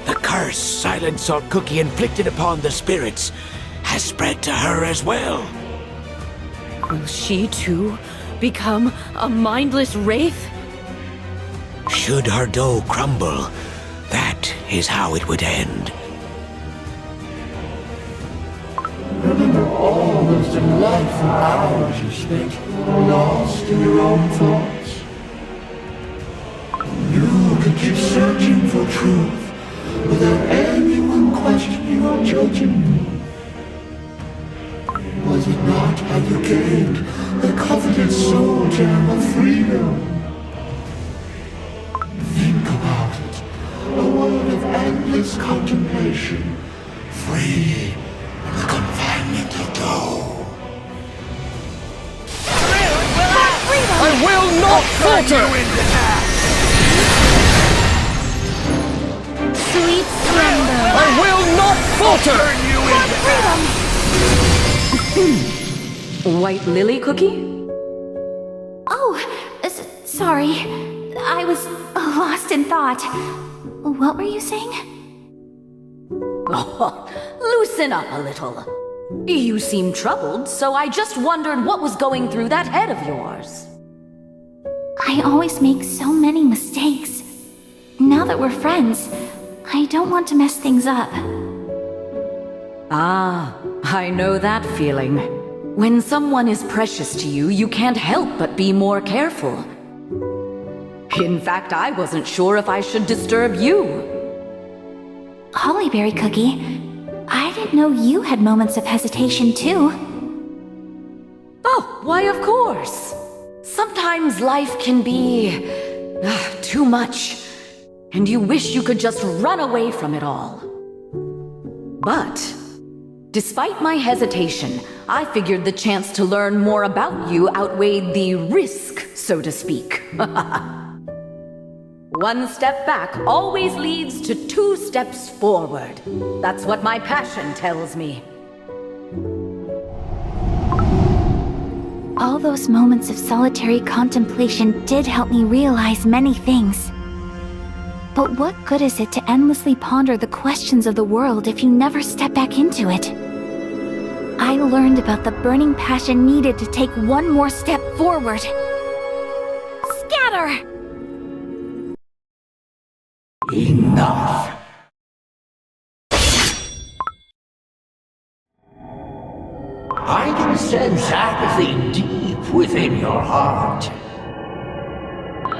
The curse Silent Salt Cookie inflicted upon the spirits has spread to her as well. Will she too become a mindless wraith? Should her dough crumble, that is how it would end. Remember all those delightful hours you spent lost in your own thoughts. You could keep searching for truth without anyone questioning or judging you. Was it not how you gained the coveted soul gem of freedom? Think about it. A world of endless contemplation, free from the confinement of dough. I will not falter! Sweet slumber. I will not falter! White Lily Cookie? Oh, sorry. I was lost in thought. What were you saying? Oh, loosen up a little. You seem troubled, so I just wondered what was going through that head of yours. I always make so many mistakes. Now that we're friends, I don't want to mess things up. Ah, I know that feeling. When someone is precious to you, you can't help but be more careful. In fact, I wasn't sure if I should disturb you. Hollyberry Cookie, I didn't know you had moments of hesitation too. Oh, why of course. Sometimes life can be... too much. And you wish you could just run away from it all. But, despite my hesitation, I figured the chance to learn more about you outweighed the risk, so to speak. One step back always leads to 2 steps forward. That's what my passion tells me. All those moments of solitary contemplation did help me realize many things. But what good is it to endlessly ponder the questions of the world if you never step back into it? I learned about the burning passion needed to take one more step forward. Scatter! Enough. I can sense apathy deep within your heart.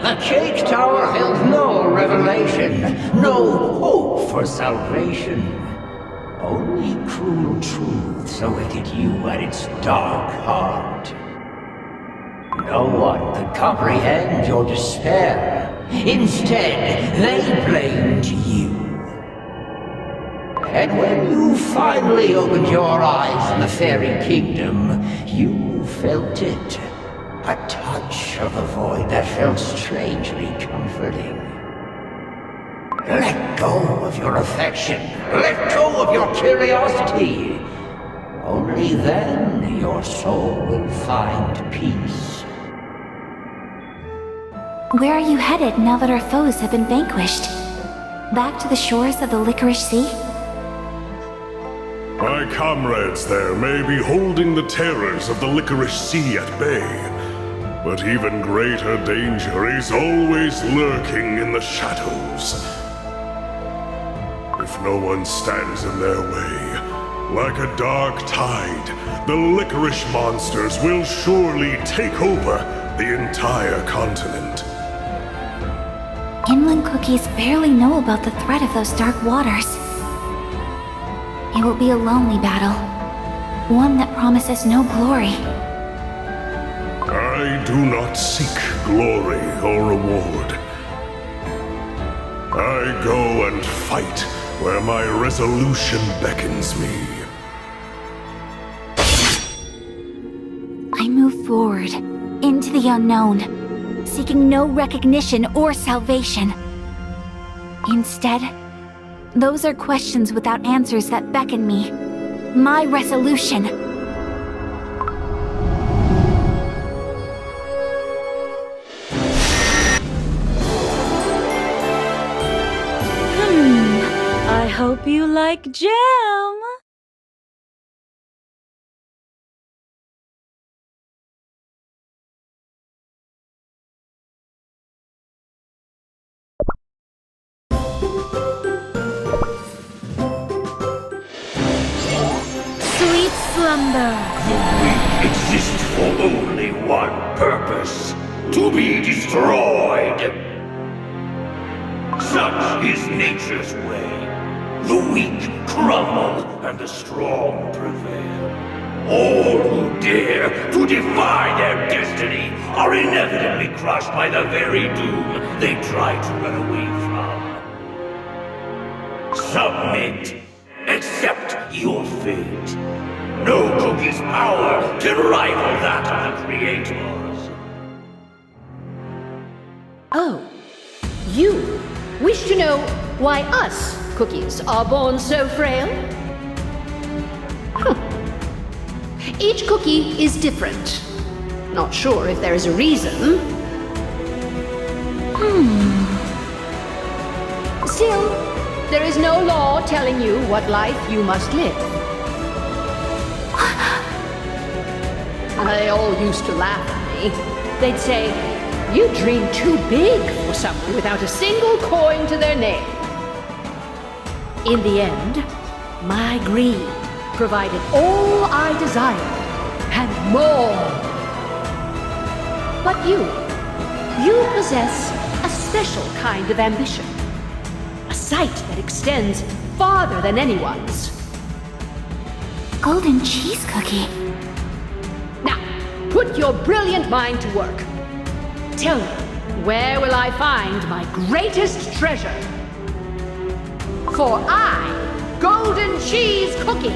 The Cake Tower held no revelation, no hope for salvation. Only cruel truths awaited you at its dark heart. No one could comprehend your despair. Instead, they blamed you. And when you finally opened your eyes in the fairy kingdom, you felt it. A touch of the void that felt strangely comforting. Let go of your affection. Let go of your curiosity. Only then your soul will find peace. Where are you headed now that our foes have been vanquished? Back to the shores of the Licorice Sea? My comrades there may be holding the terrors of the Licorice Sea at bay, but even greater danger is always lurking in the shadows. If no one stands in their way, like a dark tide, the licorice monsters will surely take over the entire continent. Inland cookies barely know about the threat of those dark waters. It will be a lonely battle, one that promises no glory. I do not seek glory or reward. I go and fight where my resolution beckons me. I move forward, into the unknown, seeking no recognition or salvation. Instead, those are questions without answers that beckon me. My resolution. I hope you like jam. Sweet slumber. The weak exist for only one purpose: to be destroyed. Such is nature's way. The weak crumble and the strong prevail. All who dare to defy their destiny are inevitably crushed by the very doom they try to run away from. Submit. Accept your fate. No cookie's power can rival that of the creators. Oh, you wish to know why us cookies are born so frail? Each cookie is different. Not sure if there is a reason. Still, there is no law telling you what life you must live. They all used to laugh at me. They'd say, "You dream too big for someone without a single coin to their name." In the end, my greed provided all I desired, and more. But you possess a special kind of ambition. A sight that extends farther than anyone's. Golden cheese cookie. Now, put your brilliant mind to work. Tell me, where will I find my greatest treasure? For I, Golden Cheese Cookie,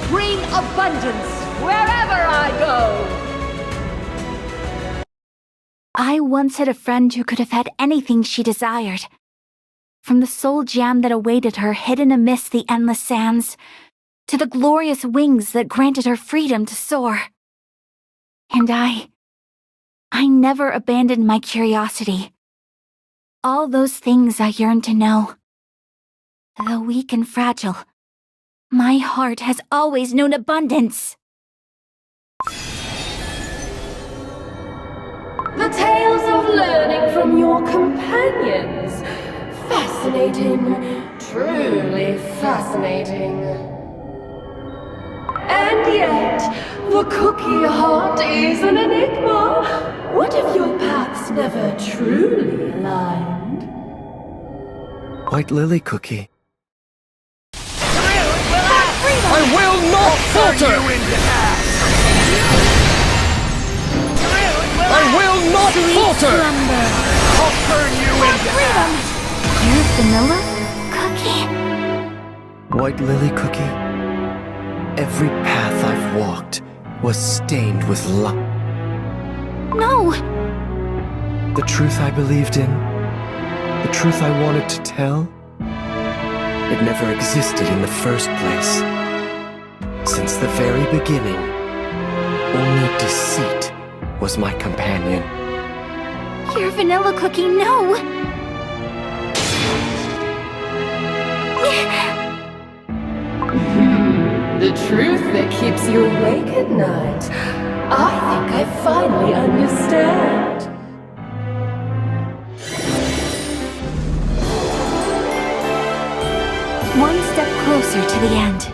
bring abundance wherever I go. I once had a friend who could have had anything she desired. From the soul jam that awaited her hidden amidst the endless sands, to the glorious wings that granted her freedom to soar. And I never abandoned my curiosity. All those things I yearned to know. Though weak and fragile, my heart has always known abundance. The tales of learning from your companions. Fascinating. Truly fascinating. And yet, the cookie heart is an enigma. What if your paths never truly aligned? White Lily Cookie. I will not falter! I I will not Sweet falter! slumber. I'll turn you into Freedom! Pure vanilla cookie? White Lily Cookie, every path I've walked was stained with love. No! The truth I believed in, the truth I wanted to tell, it never existed in the first place. Since the very beginning, only deceit was my companion. Pure vanilla cookie, no! The truth that keeps you awake at night. I think I finally understand. One step closer to the end.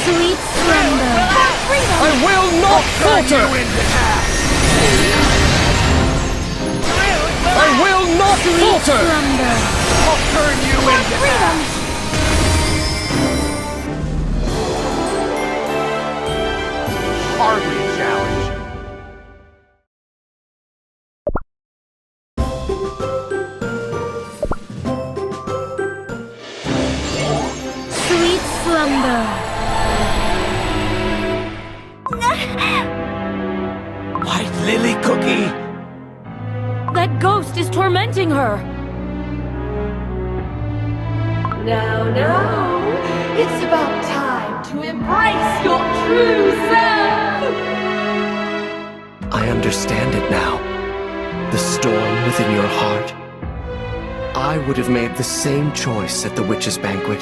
Sweet slumber. I will not falter! I will not falter! Slumber. I'll turn you into hardly a challenge. Sweet slumber. White Lily Cookie! That ghost is tormenting her! Now, it's about time to embrace your true self! I understand it now. The storm within your heart. I would have made the same choice at the witches' banquet.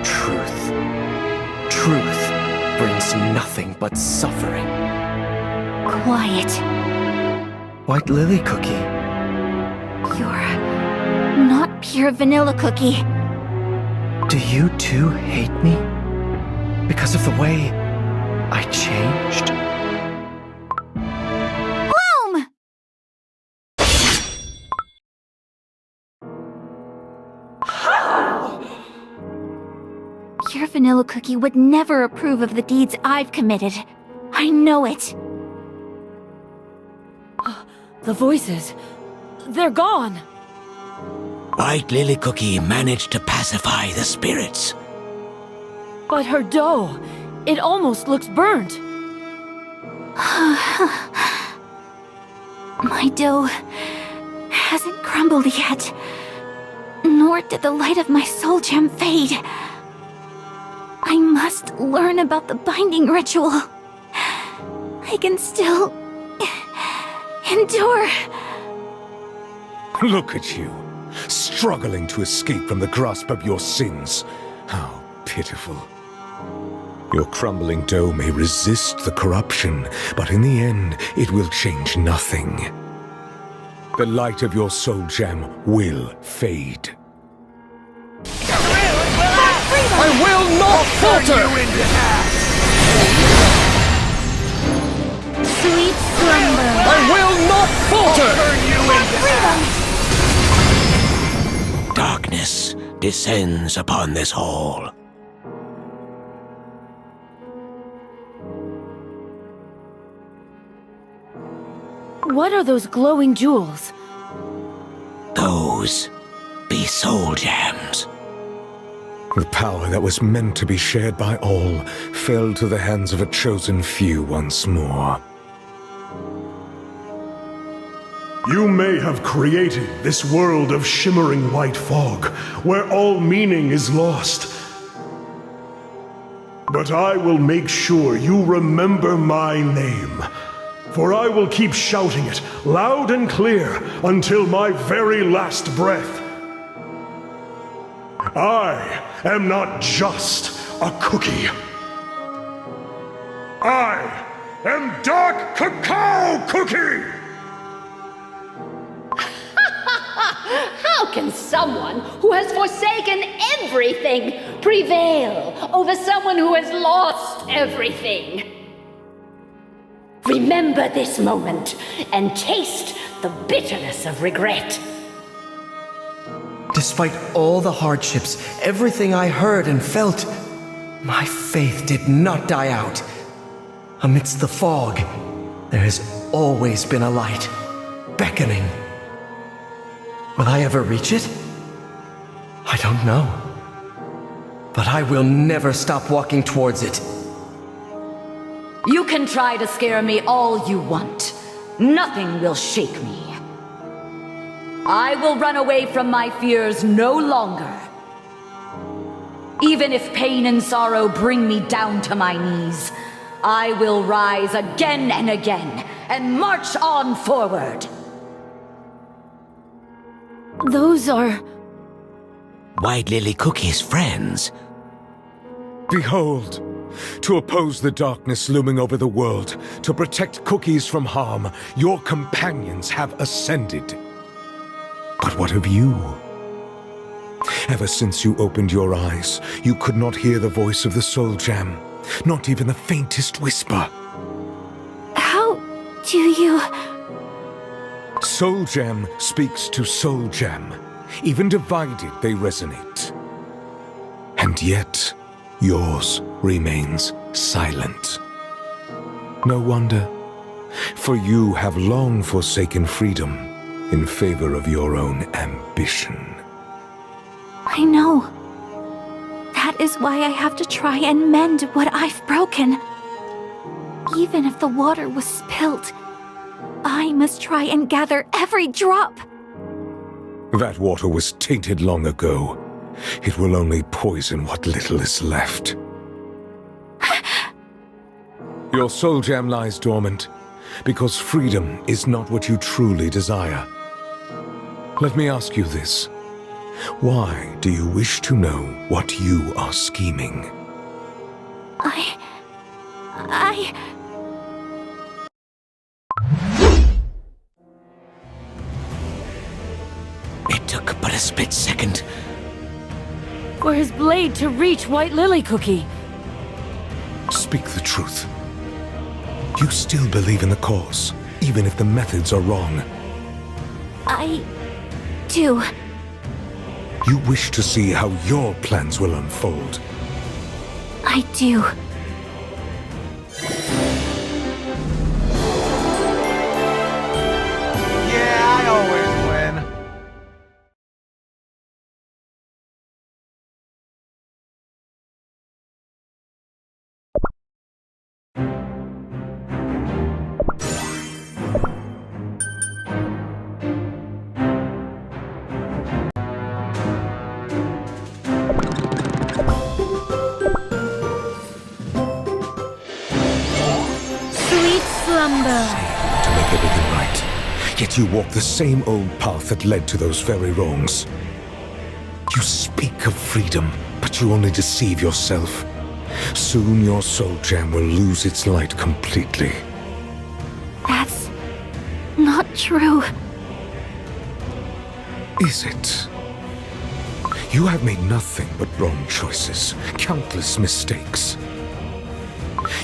Truth. Truth brings nothing but suffering. Quiet. White Lily Cookie, You're not pure vanilla cookie. do you too hate me? Because of the way I changed? Bloom! Pure vanilla cookie would never approve of the deeds I've committed. I know it. The voices. They're gone. White Lily Cookie managed to pacify the spirits. But her dough, it almost looks burnt. My dough hasn't crumbled yet, nor did the light of my soul gem fade. I must learn about the binding ritual. I can still endure. Look at you, struggling to escape from the grasp of your sins. How pitiful. Your crumbling dough may resist the corruption, but in the end, it will change nothing. The light of your soul gem will fade. I will not falter! Sweet slumber. I will not falter! Darkness descends upon this hall. What are those glowing jewels? Those be soul gems. The power that was meant to be shared by all fell to the hands of a chosen few once more. You may have created this world of shimmering white fog, where all meaning is lost. But I will make sure you remember my name, for I will keep shouting it loud and clear until my very last breath. I am not just a cookie. I am Dark Cacao Cookie! How can someone who has forsaken everything prevail over someone who has lost everything? Remember this moment and taste the bitterness of regret. Despite all the hardships, everything I heard and felt, my faith did not die out. Amidst the fog, there has always been a light, beckoning. Will I ever reach it? I don't know. But I will never stop walking towards it. You can try to scare me all you want. Nothing will shake me. I will run away from my fears no longer. Even if pain and sorrow bring me down to my knees, I will rise again and again and march on forward. Those are... White Lily Cookie's friends. Behold! To oppose the darkness looming over the world, to protect cookies from harm, your companions have ascended. But what of you? Ever since you opened your eyes, you could not hear the voice of the Soul Gem, not even the faintest whisper. How do you... Soul Gem speaks to Soul Gem. Even divided, they resonate. And yet, yours remains silent. No wonder, for you have long forsaken freedom in favor of your own ambition. I know. That is why I have to try and mend what I've broken. Even if the water was spilt, I must try and gather every drop. That water was tainted long ago. It will only poison what little is left. Your soul gem lies dormant, because freedom is not what you truly desire. Let me ask you this. Why do you wish to know what you are scheming? It took but a split second. For his blade to reach White Lily Cookie. Speak the truth. You still believe in the cause, even if the methods are wrong. I do. You wish to see how your plans will unfold. I do. Yeah, I always win. Sweet slumber. To make everything right. Yet you walk the same old path that led to those very wrongs. You speak of freedom, but you only deceive yourself. Soon your soul gem will lose its light completely. That's not true. Is it? You have made nothing but wrong choices, countless mistakes.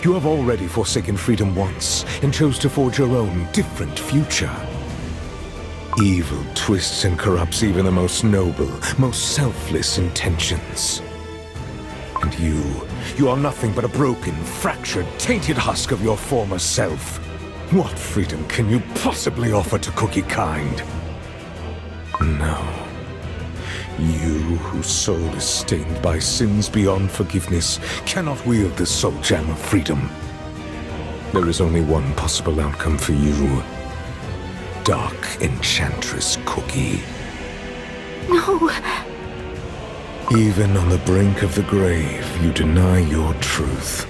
You have already forsaken freedom once and chose to forge your own different future. Evil twists and corrupts even the most noble, most selfless intentions. And you are nothing but a broken, fractured, tainted husk of your former self. What freedom can you possibly offer to Cookie kind? No. You, whose soul is stained by sins beyond forgiveness, cannot wield the soul gem of freedom. There is only one possible outcome for you. Dark Enchantress Cookie. No. Even on the brink of the grave, you deny your truth.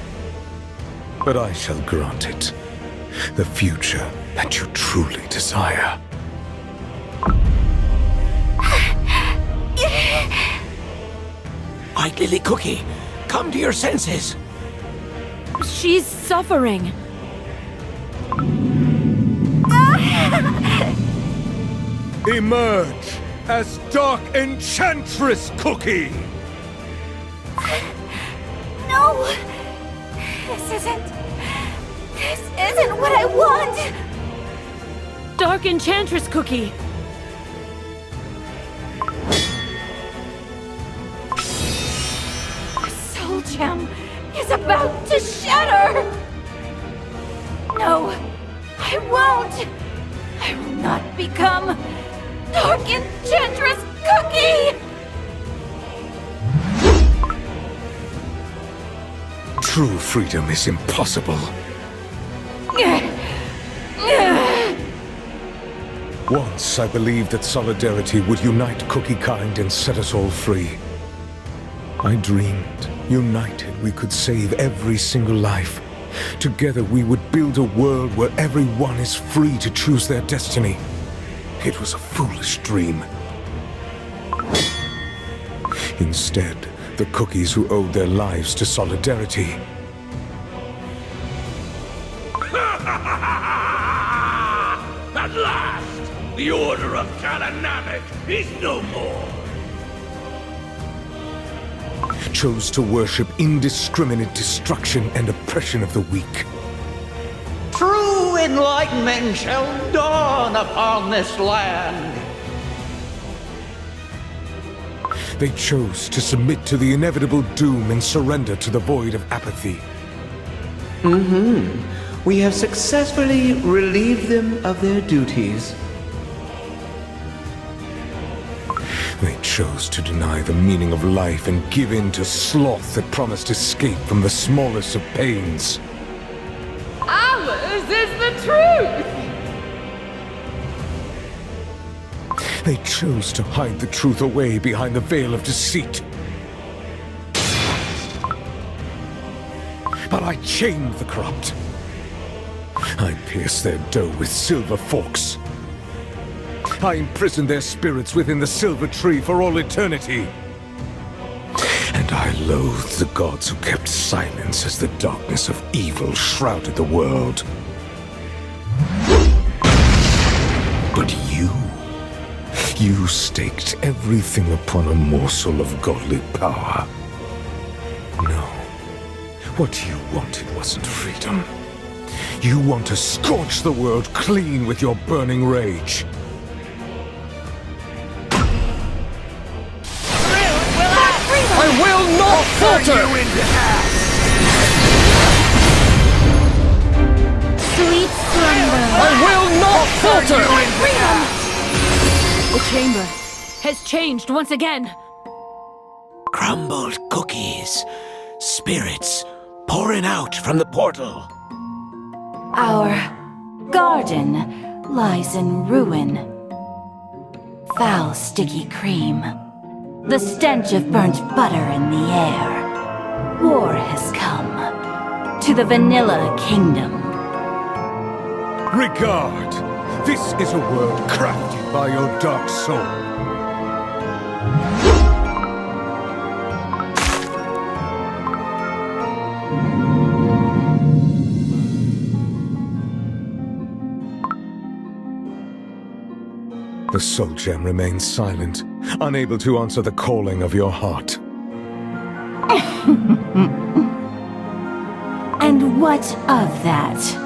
But I shall grant it. The future that you truly desire. White Lily Cookie, come to your senses. She's suffering. Emerge as Dark Enchantress Cookie! No! This isn't what I want! Dark Enchantress Cookie! The soul gem is about to shatter! No, I won't! I will not become Dark Enchantress Cookie! True freedom is impossible. Once I believed that solidarity would unite Cookiekind and set us all free. I dreamed, united, we could save every single life. Together we would build a world where everyone is free to choose their destiny. It was a foolish dream. Instead, the cookies who owed their lives to solidarity At last, the Order of Kalanamek is no more. chose to worship indiscriminate destruction and oppression of the weak. True enlightenment shall dawn upon this land. They chose to submit to the inevitable doom and surrender to the void of apathy. We have successfully relieved them of their duties. They chose to deny the meaning of life and give in to sloth that promised escape from the smallest of pains. Ours is the truth! They chose to hide the truth away behind the veil of deceit. But I chained the corrupt. I pierced their dough with silver forks. I imprisoned their spirits within the silver tree for all eternity. And I loathed the gods who kept silence as the darkness of evil shrouded the world. But you staked everything upon a morsel of godly power. No, what you wanted wasn't freedom. You want to scorch the world clean with your burning rage. I will not falter! Sweet slumber. I will not falter! The chamber has changed once again. Crumbled cookies, spirits pouring out from the portal. Our garden lies in ruin. Foul, sticky cream. The stench of burnt butter in the air. War has come to the Vanilla Kingdom. Regard! This is a world crafted by your dark soul. The soul gem remains silent, unable to answer the calling of your heart. And what of that?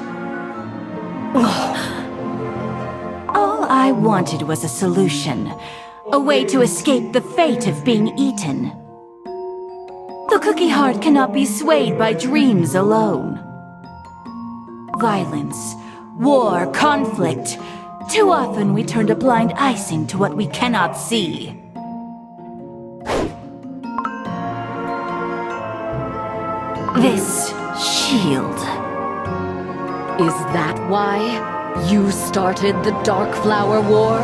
All I wanted was a solution. A way to escape the fate of being eaten. The cookie heart cannot be swayed by dreams alone. Violence, war, conflict. Too often we turn a blind icing to what we cannot see. This shield. Is that why? You started the Dark Flower War?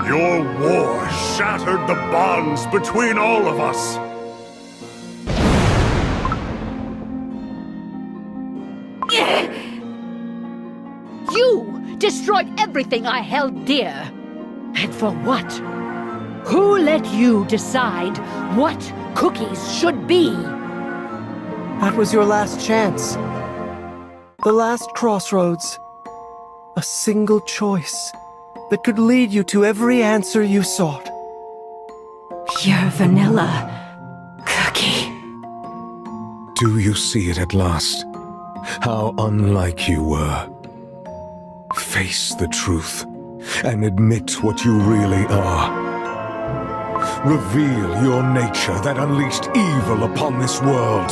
Your war shattered the bonds between all of us. You destroyed everything I held dear. And for what? Who let you decide what cookies should be? That was your last chance. The last crossroads. A single choice that could lead you to every answer you sought. Pure vanilla cookie. Do you see it at last? How unlike you were. Face the truth and admit what you really are. Reveal your nature that unleashed evil upon this world.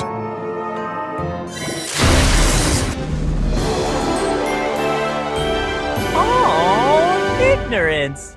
Oh, ignorance!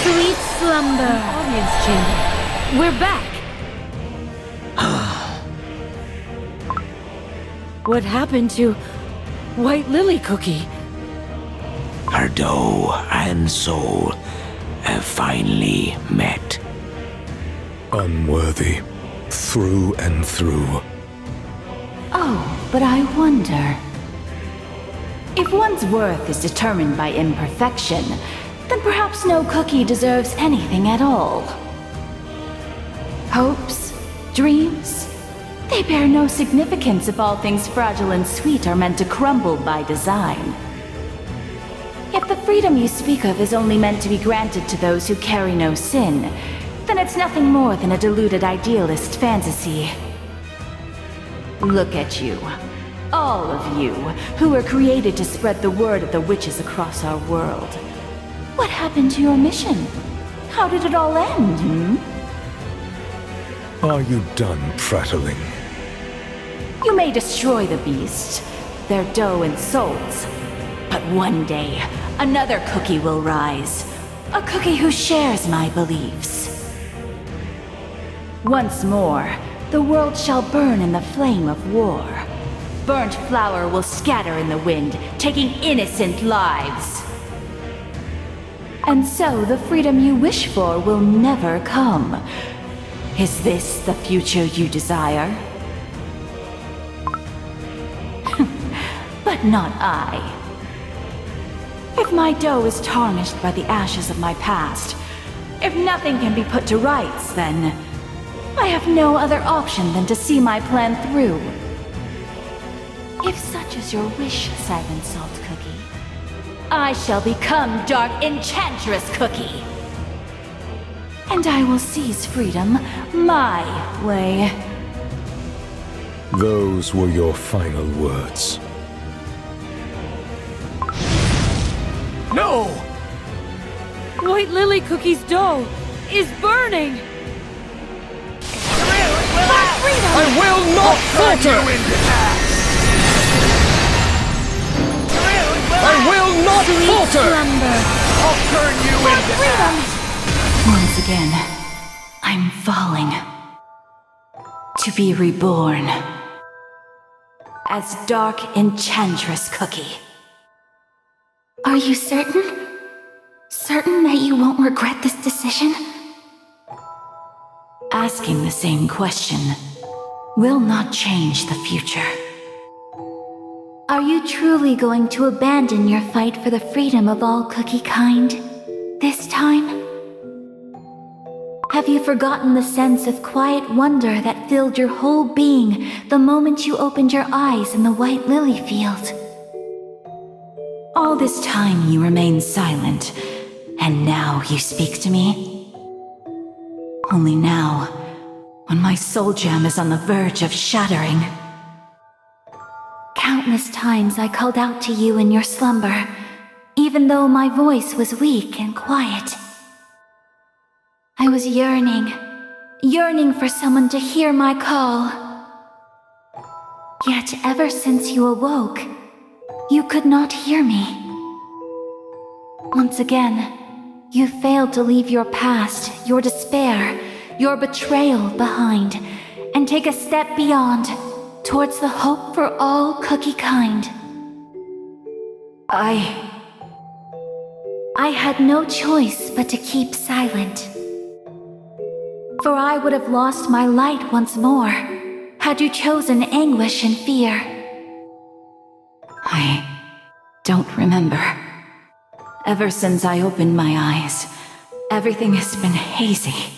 Sweet slumber. Audience chamber. We're back! What happened to White Lily Cookie? Her dough and soul have finally met. Unworthy, through and through. Oh, but I wonder. If one's worth is determined by imperfection, then perhaps no cookie deserves anything at all. Hopes, dreams, they bear no significance if all things fragile and sweet are meant to crumble by design. If the freedom you speak of is only meant to be granted to those who carry no sin, then it's nothing more than a deluded idealist fantasy. Look at you. All of you, who were created to spread the word of the witches across our world. What happened to your mission? How did it all end, Are you done prattling? You may destroy the beast, their dough and souls, but one day, another cookie will rise. A cookie who shares my beliefs. Once more, the world shall burn in the flame of war. Burnt flour will scatter in the wind, taking innocent lives. And so the freedom you wish for will never come. Is this the future you desire? But not I. If my dough is tarnished by the ashes of my past, if nothing can be put to rights, then I have no other option than to see my plan through. If such is your wish, Silent Salt Cookie, I shall become Dark Enchantress Cookie. And I will seize freedom my way. Those were your final words. No! White Lily Cookie's dough is burning! I will not falter! I will not falter! I'll turn you into ash! Once again, I'm falling. To be reborn. As Dark Enchantress Cookie. Are you certain? Certain that you won't regret this decision? Asking the same question will not change the future. Are you truly going to abandon your fight for the freedom of all cookie kind this time? Have you forgotten the sense of quiet wonder that filled your whole being the moment you opened your eyes in the White Lily field? All this time you remained silent, and now you speak to me? Only now, when my soul gem is on the verge of shattering. Count Countless times I called out to you in your slumber, even though my voice was weak and quiet. I was yearning for someone to hear my call. Yet ever since you awoke, you could not hear me. Once again, you failed to leave your past, your despair, your betrayal behind, and take a step beyond, towards the hope for all cookie kind. I had no choice but to keep silent. For I would have lost my light once more, had you chosen anguish and fear. I don't remember. Ever since I opened my eyes, everything has been hazy.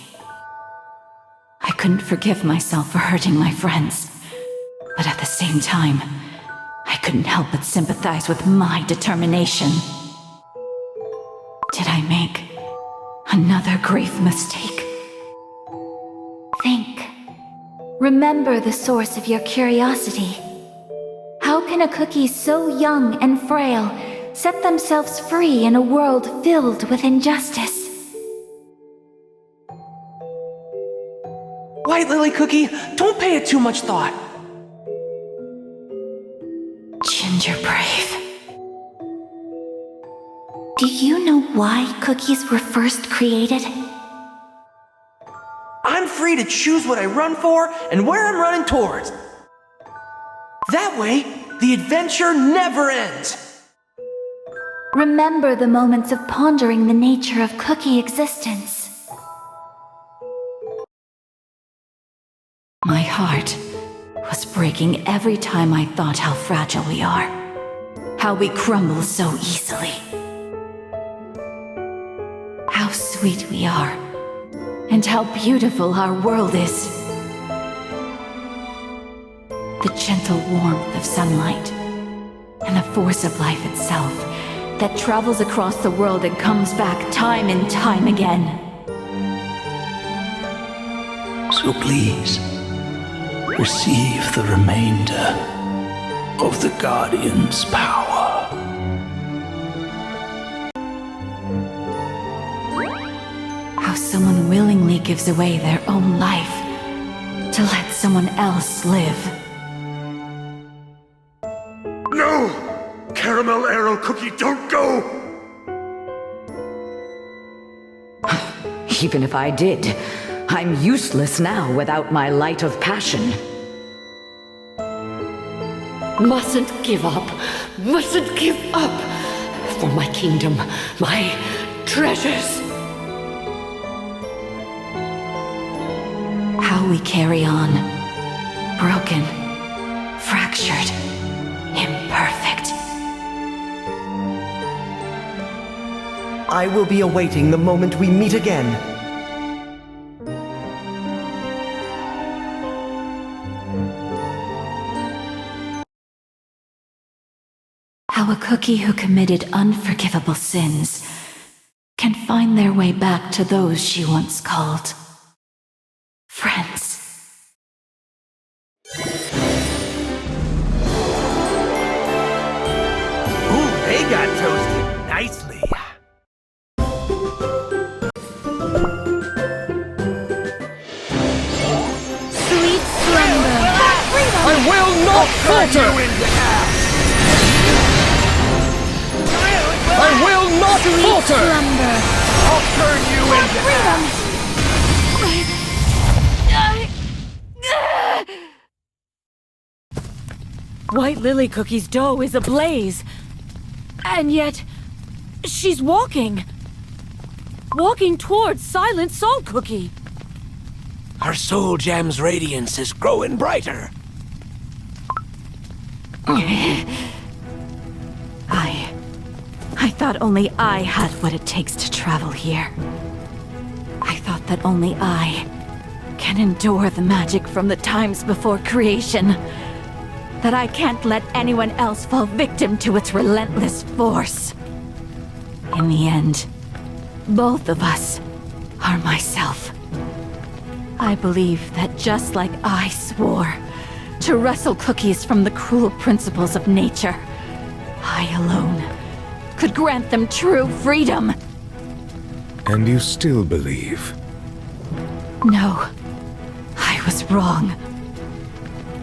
I couldn't forgive myself for hurting my friends, but at the same time, I couldn't help but sympathize with my determination. Did I make another grave mistake? Think. Remember the source of your curiosity. How can a cookie so young and frail set themselves free in a world filled with injustice? White Lily Cookie, don't pay it too much thought. Ginger Brave. Do you know why cookies were first created? I'm free to choose what I run for and where I'm running towards. That way, the adventure never ends. Remember the moments of pondering the nature of cookie existence. My heart was breaking every time I thought how fragile we are. How we crumble so easily. How sweet we are. And how beautiful our world is. The gentle warmth of sunlight. And the force of life itself that travels across the world and comes back time and time again. So please, receive the remainder of the Guardian's power. How someone willingly gives away their own life to let someone else live. No! Caramel Arrow Cookie, don't go! Even if I did, I'm useless now without my light of passion. Mustn't give up. Mustn't give up. For my kingdom, my treasures. How we carry on. Broken. Fractured. Imperfect. I will be awaiting the moment we meet again. How a cookie who committed unforgivable sins can find their way back to those she once called friends. Ooh, they got toasted nicely. Sweet slumber. I will not falter! I will not falter! Slumber. I'll turn you into ash! White Lily Cookie's dough is ablaze. And yet, she's walking. Walking towards Silent Soul Cookie. Our soul gem's radiance is growing brighter. I thought only I had what it takes to travel here. I thought that only I can endure the magic from the times before creation. That I can't let anyone else fall victim to its relentless force. In the end, both of us are myself. I believe that just like I swore to wrestle cookies from the cruel principles of nature. I alone could grant them true freedom. And you still believe? No, I was wrong.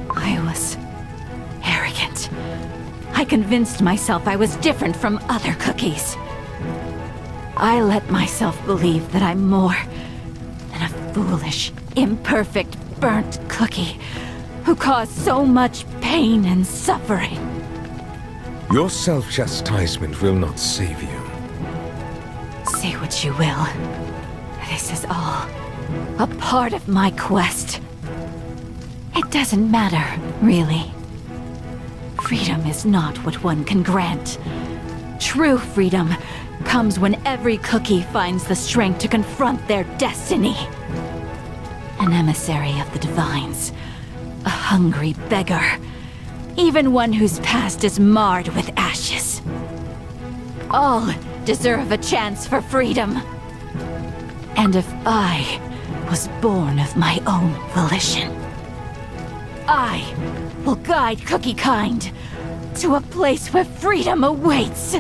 I was arrogant. I convinced myself I was different from other cookies. I let myself believe that I'm more than a foolish, imperfect, burnt cookie who caused so much pain and suffering. Your self-chastisement will not save you. Say what you will. This is all a part of my quest. It doesn't matter, really. Freedom is not what one can grant. True freedom comes when every cookie finds the strength to confront their destiny. An emissary of the divines, a hungry beggar, even one whose past is marred with ashes. All deserve a chance for freedom. And if I was born of my own volition, I will guide Cookie Kind to a place where freedom awaits.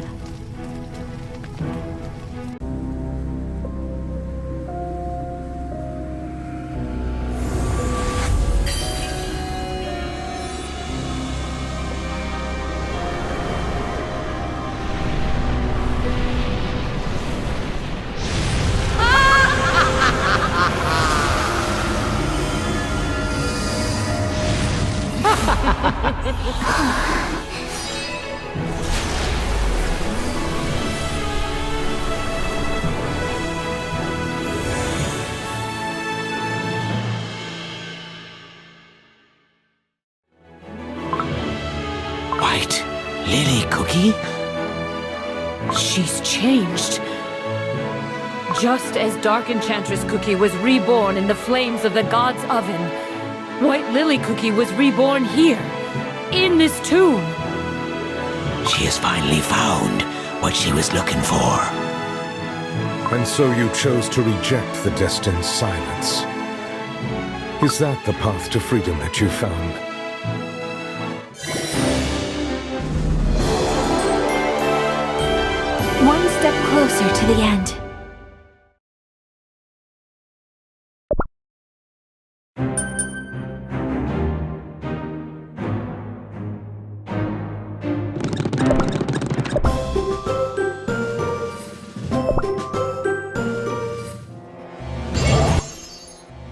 White Lily Cookie? She's changed. Just as Dark Enchantress Cookie was reborn in the flames of the God's Oven, White Lily Cookie was reborn here, in this tomb. She has finally found what she was looking for. And so you chose to reject the destined silence. Is that the path to freedom that you found? One step closer to the end.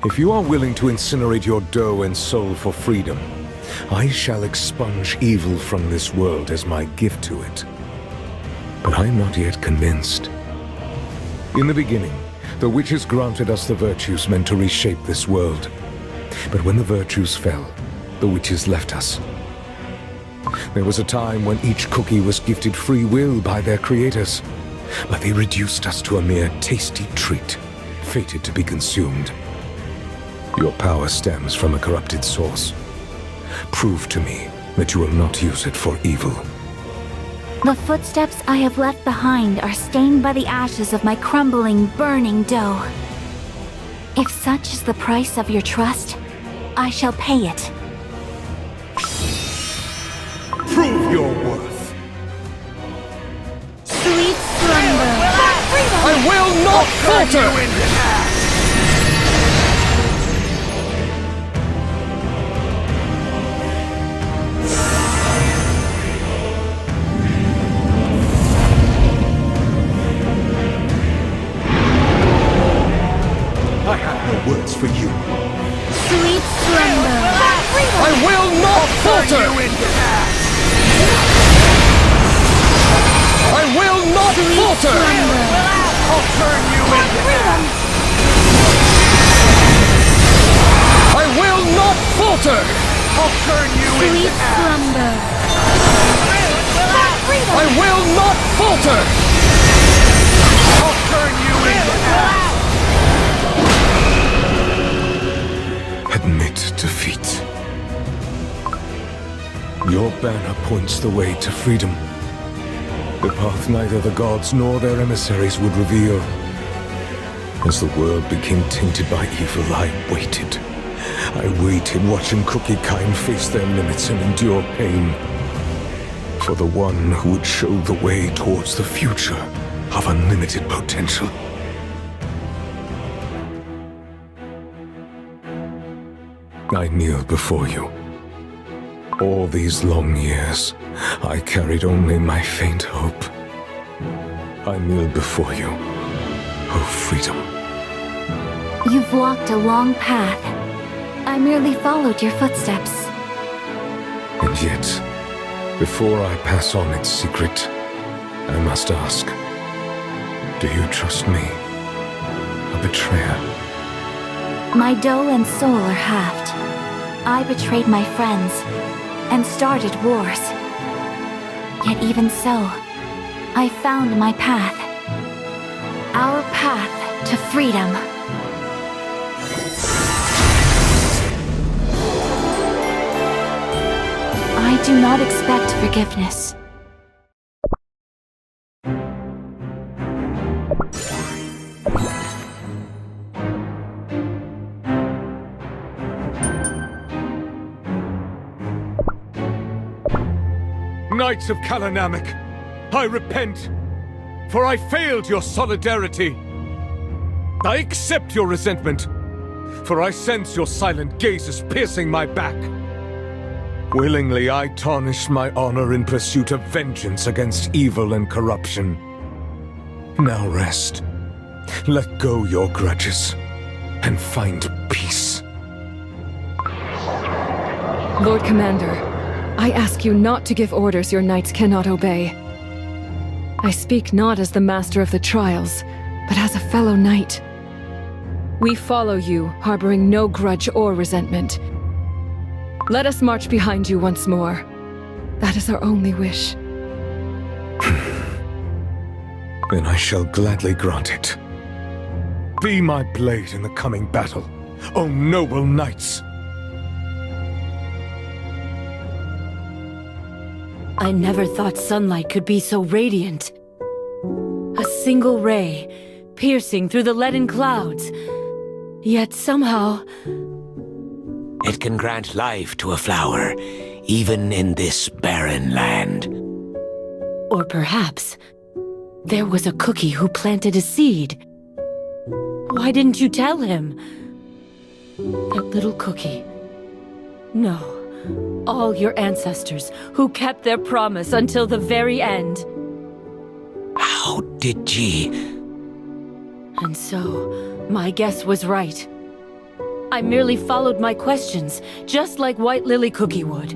If you are willing to incinerate your dough and soul for freedom, I shall expunge evil from this world as my gift to it. But I am not yet convinced. In the beginning, the witches granted us the virtues meant to reshape this world. But when the virtues fell, the witches left us. There was a time when each cookie was gifted free will by their creators, but they reduced us to a mere tasty treat, fated to be consumed. Your power stems from a corrupted source. Prove to me that you will not use it for evil. The footsteps I have left behind are stained by the ashes of my crumbling, burning dough. If such is the price of your trust, I shall pay it. Prove your worth. Sweet slumber. I will not falter! I have no words for you. Sweet slumber. I will not falter! I will not falter! I'll turn you into ash! I will not falter! I'll turn you into ash! Slumber. I will not falter! I'll turn you into ash! Admit defeat. Your banner points the way to freedom. The path neither the gods nor their emissaries would reveal. As the world became tainted by evil, I waited. I waited watching Cookie Kind face their limits and endure pain. For the one who would show the way towards the future of unlimited potential. I kneel before you. All these long years, I carried only my faint hope. I kneel before you, oh freedom. You've walked a long path. I merely followed your footsteps. And yet, before I pass on its secret, I must ask, do you trust me, a betrayer? My dough and soul are halved. I betrayed my friends and started wars. Yet even so, I found my path. Our path to freedom. I do not expect forgiveness. Knights of Kalanamek, I repent, for I failed your solidarity. I accept your resentment, for I sense your silent gazes piercing my back. Willingly I tarnished my honor in pursuit of vengeance against evil and corruption. Now rest. Let go your grudges, and find peace. Lord Commander, I ask you not to give orders your knights cannot obey. I speak not as the master of the trials, but as a fellow knight. We follow you, harboring no grudge or resentment. Let us march behind you once more. That is our only wish. Then I shall gladly grant it. Be my blade in the coming battle, O noble knights! I never thought sunlight could be so radiant. A single ray, piercing through the leaden clouds. Yet somehow... It can grant life to a flower, even in this barren land. Or perhaps, there was a cookie who planted a seed. Why didn't you tell him? That little cookie. No. All your ancestors who kept their promise until the very end. How did ye? And so, my guess was right. I merely followed my questions, just like White Lily Cookie would.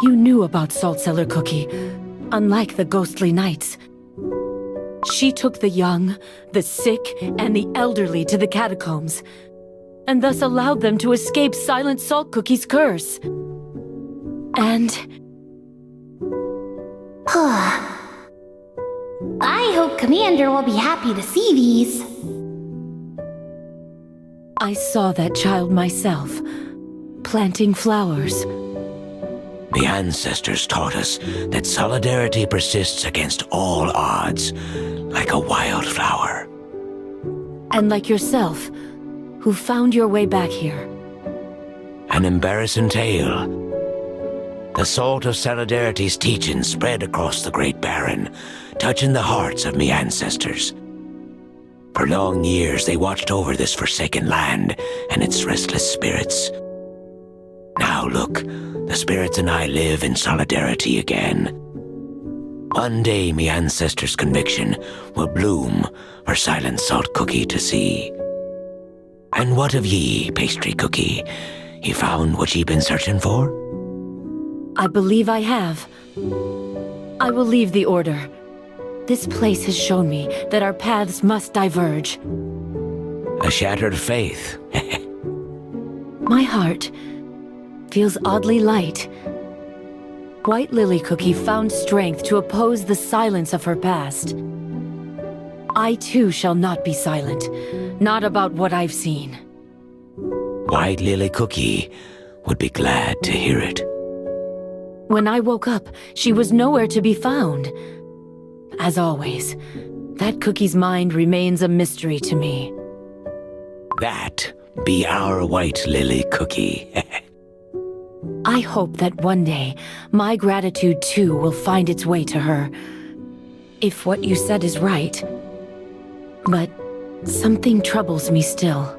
You knew about Saltcellar Cookie, unlike the ghostly knights. She took the young, the sick, and the elderly to the catacombs, and thus allowed them to escape Silent Salt Cookie's curse. And... I hope Commander will be happy to see these. I saw that child myself, planting flowers. The ancestors taught us that solidarity persists against all odds, like a wildflower. And like yourself, who found your way back here. An embarrassing tale. The salt of Solidarity's teaching spread across the Great Barren, touching the hearts of me ancestors. For long years they watched over this forsaken land and its restless spirits. Now look, the spirits and I live in solidarity again. One day me ancestors' conviction will bloom for Silent Salt Cookie to see. And what of ye, Pastry Cookie? You found what ye been searching for? I believe I have. I will leave the Order. This place has shown me that our paths must diverge. A shattered faith. My heart feels oddly light. White Lily Cookie found strength to oppose the silence of her past. I too shall not be silent, not about what I've seen. White Lily Cookie would be glad to hear it. When I woke up, she was nowhere to be found. As always, that cookie's mind remains a mystery to me. That be our white lily cookie. I hope that one day, my gratitude too will find its way to her. If what you said is right. But something troubles me still.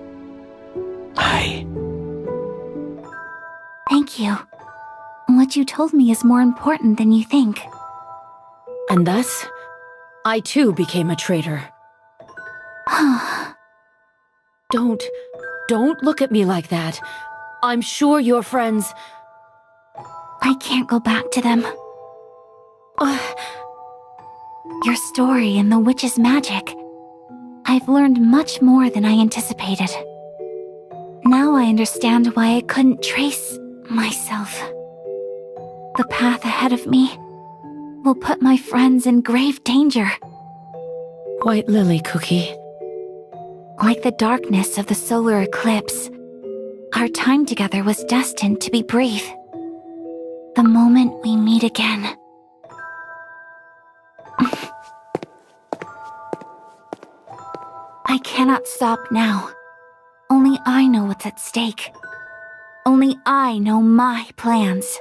Thank you. What you told me is more important than you think. And thus, I too became a traitor. Don't look at me like that. I'm sure your friends... I can't go back to them. Your story and the witch's magic. I've learned much more than I anticipated. Now I understand why I couldn't trace myself. The path ahead of me will put my friends in grave danger. White Lily Cookie. Like the darkness of the solar eclipse, our time together was destined to be brief. The moment we meet again. I cannot stop now. Only I know what's at stake. Only I know my plans.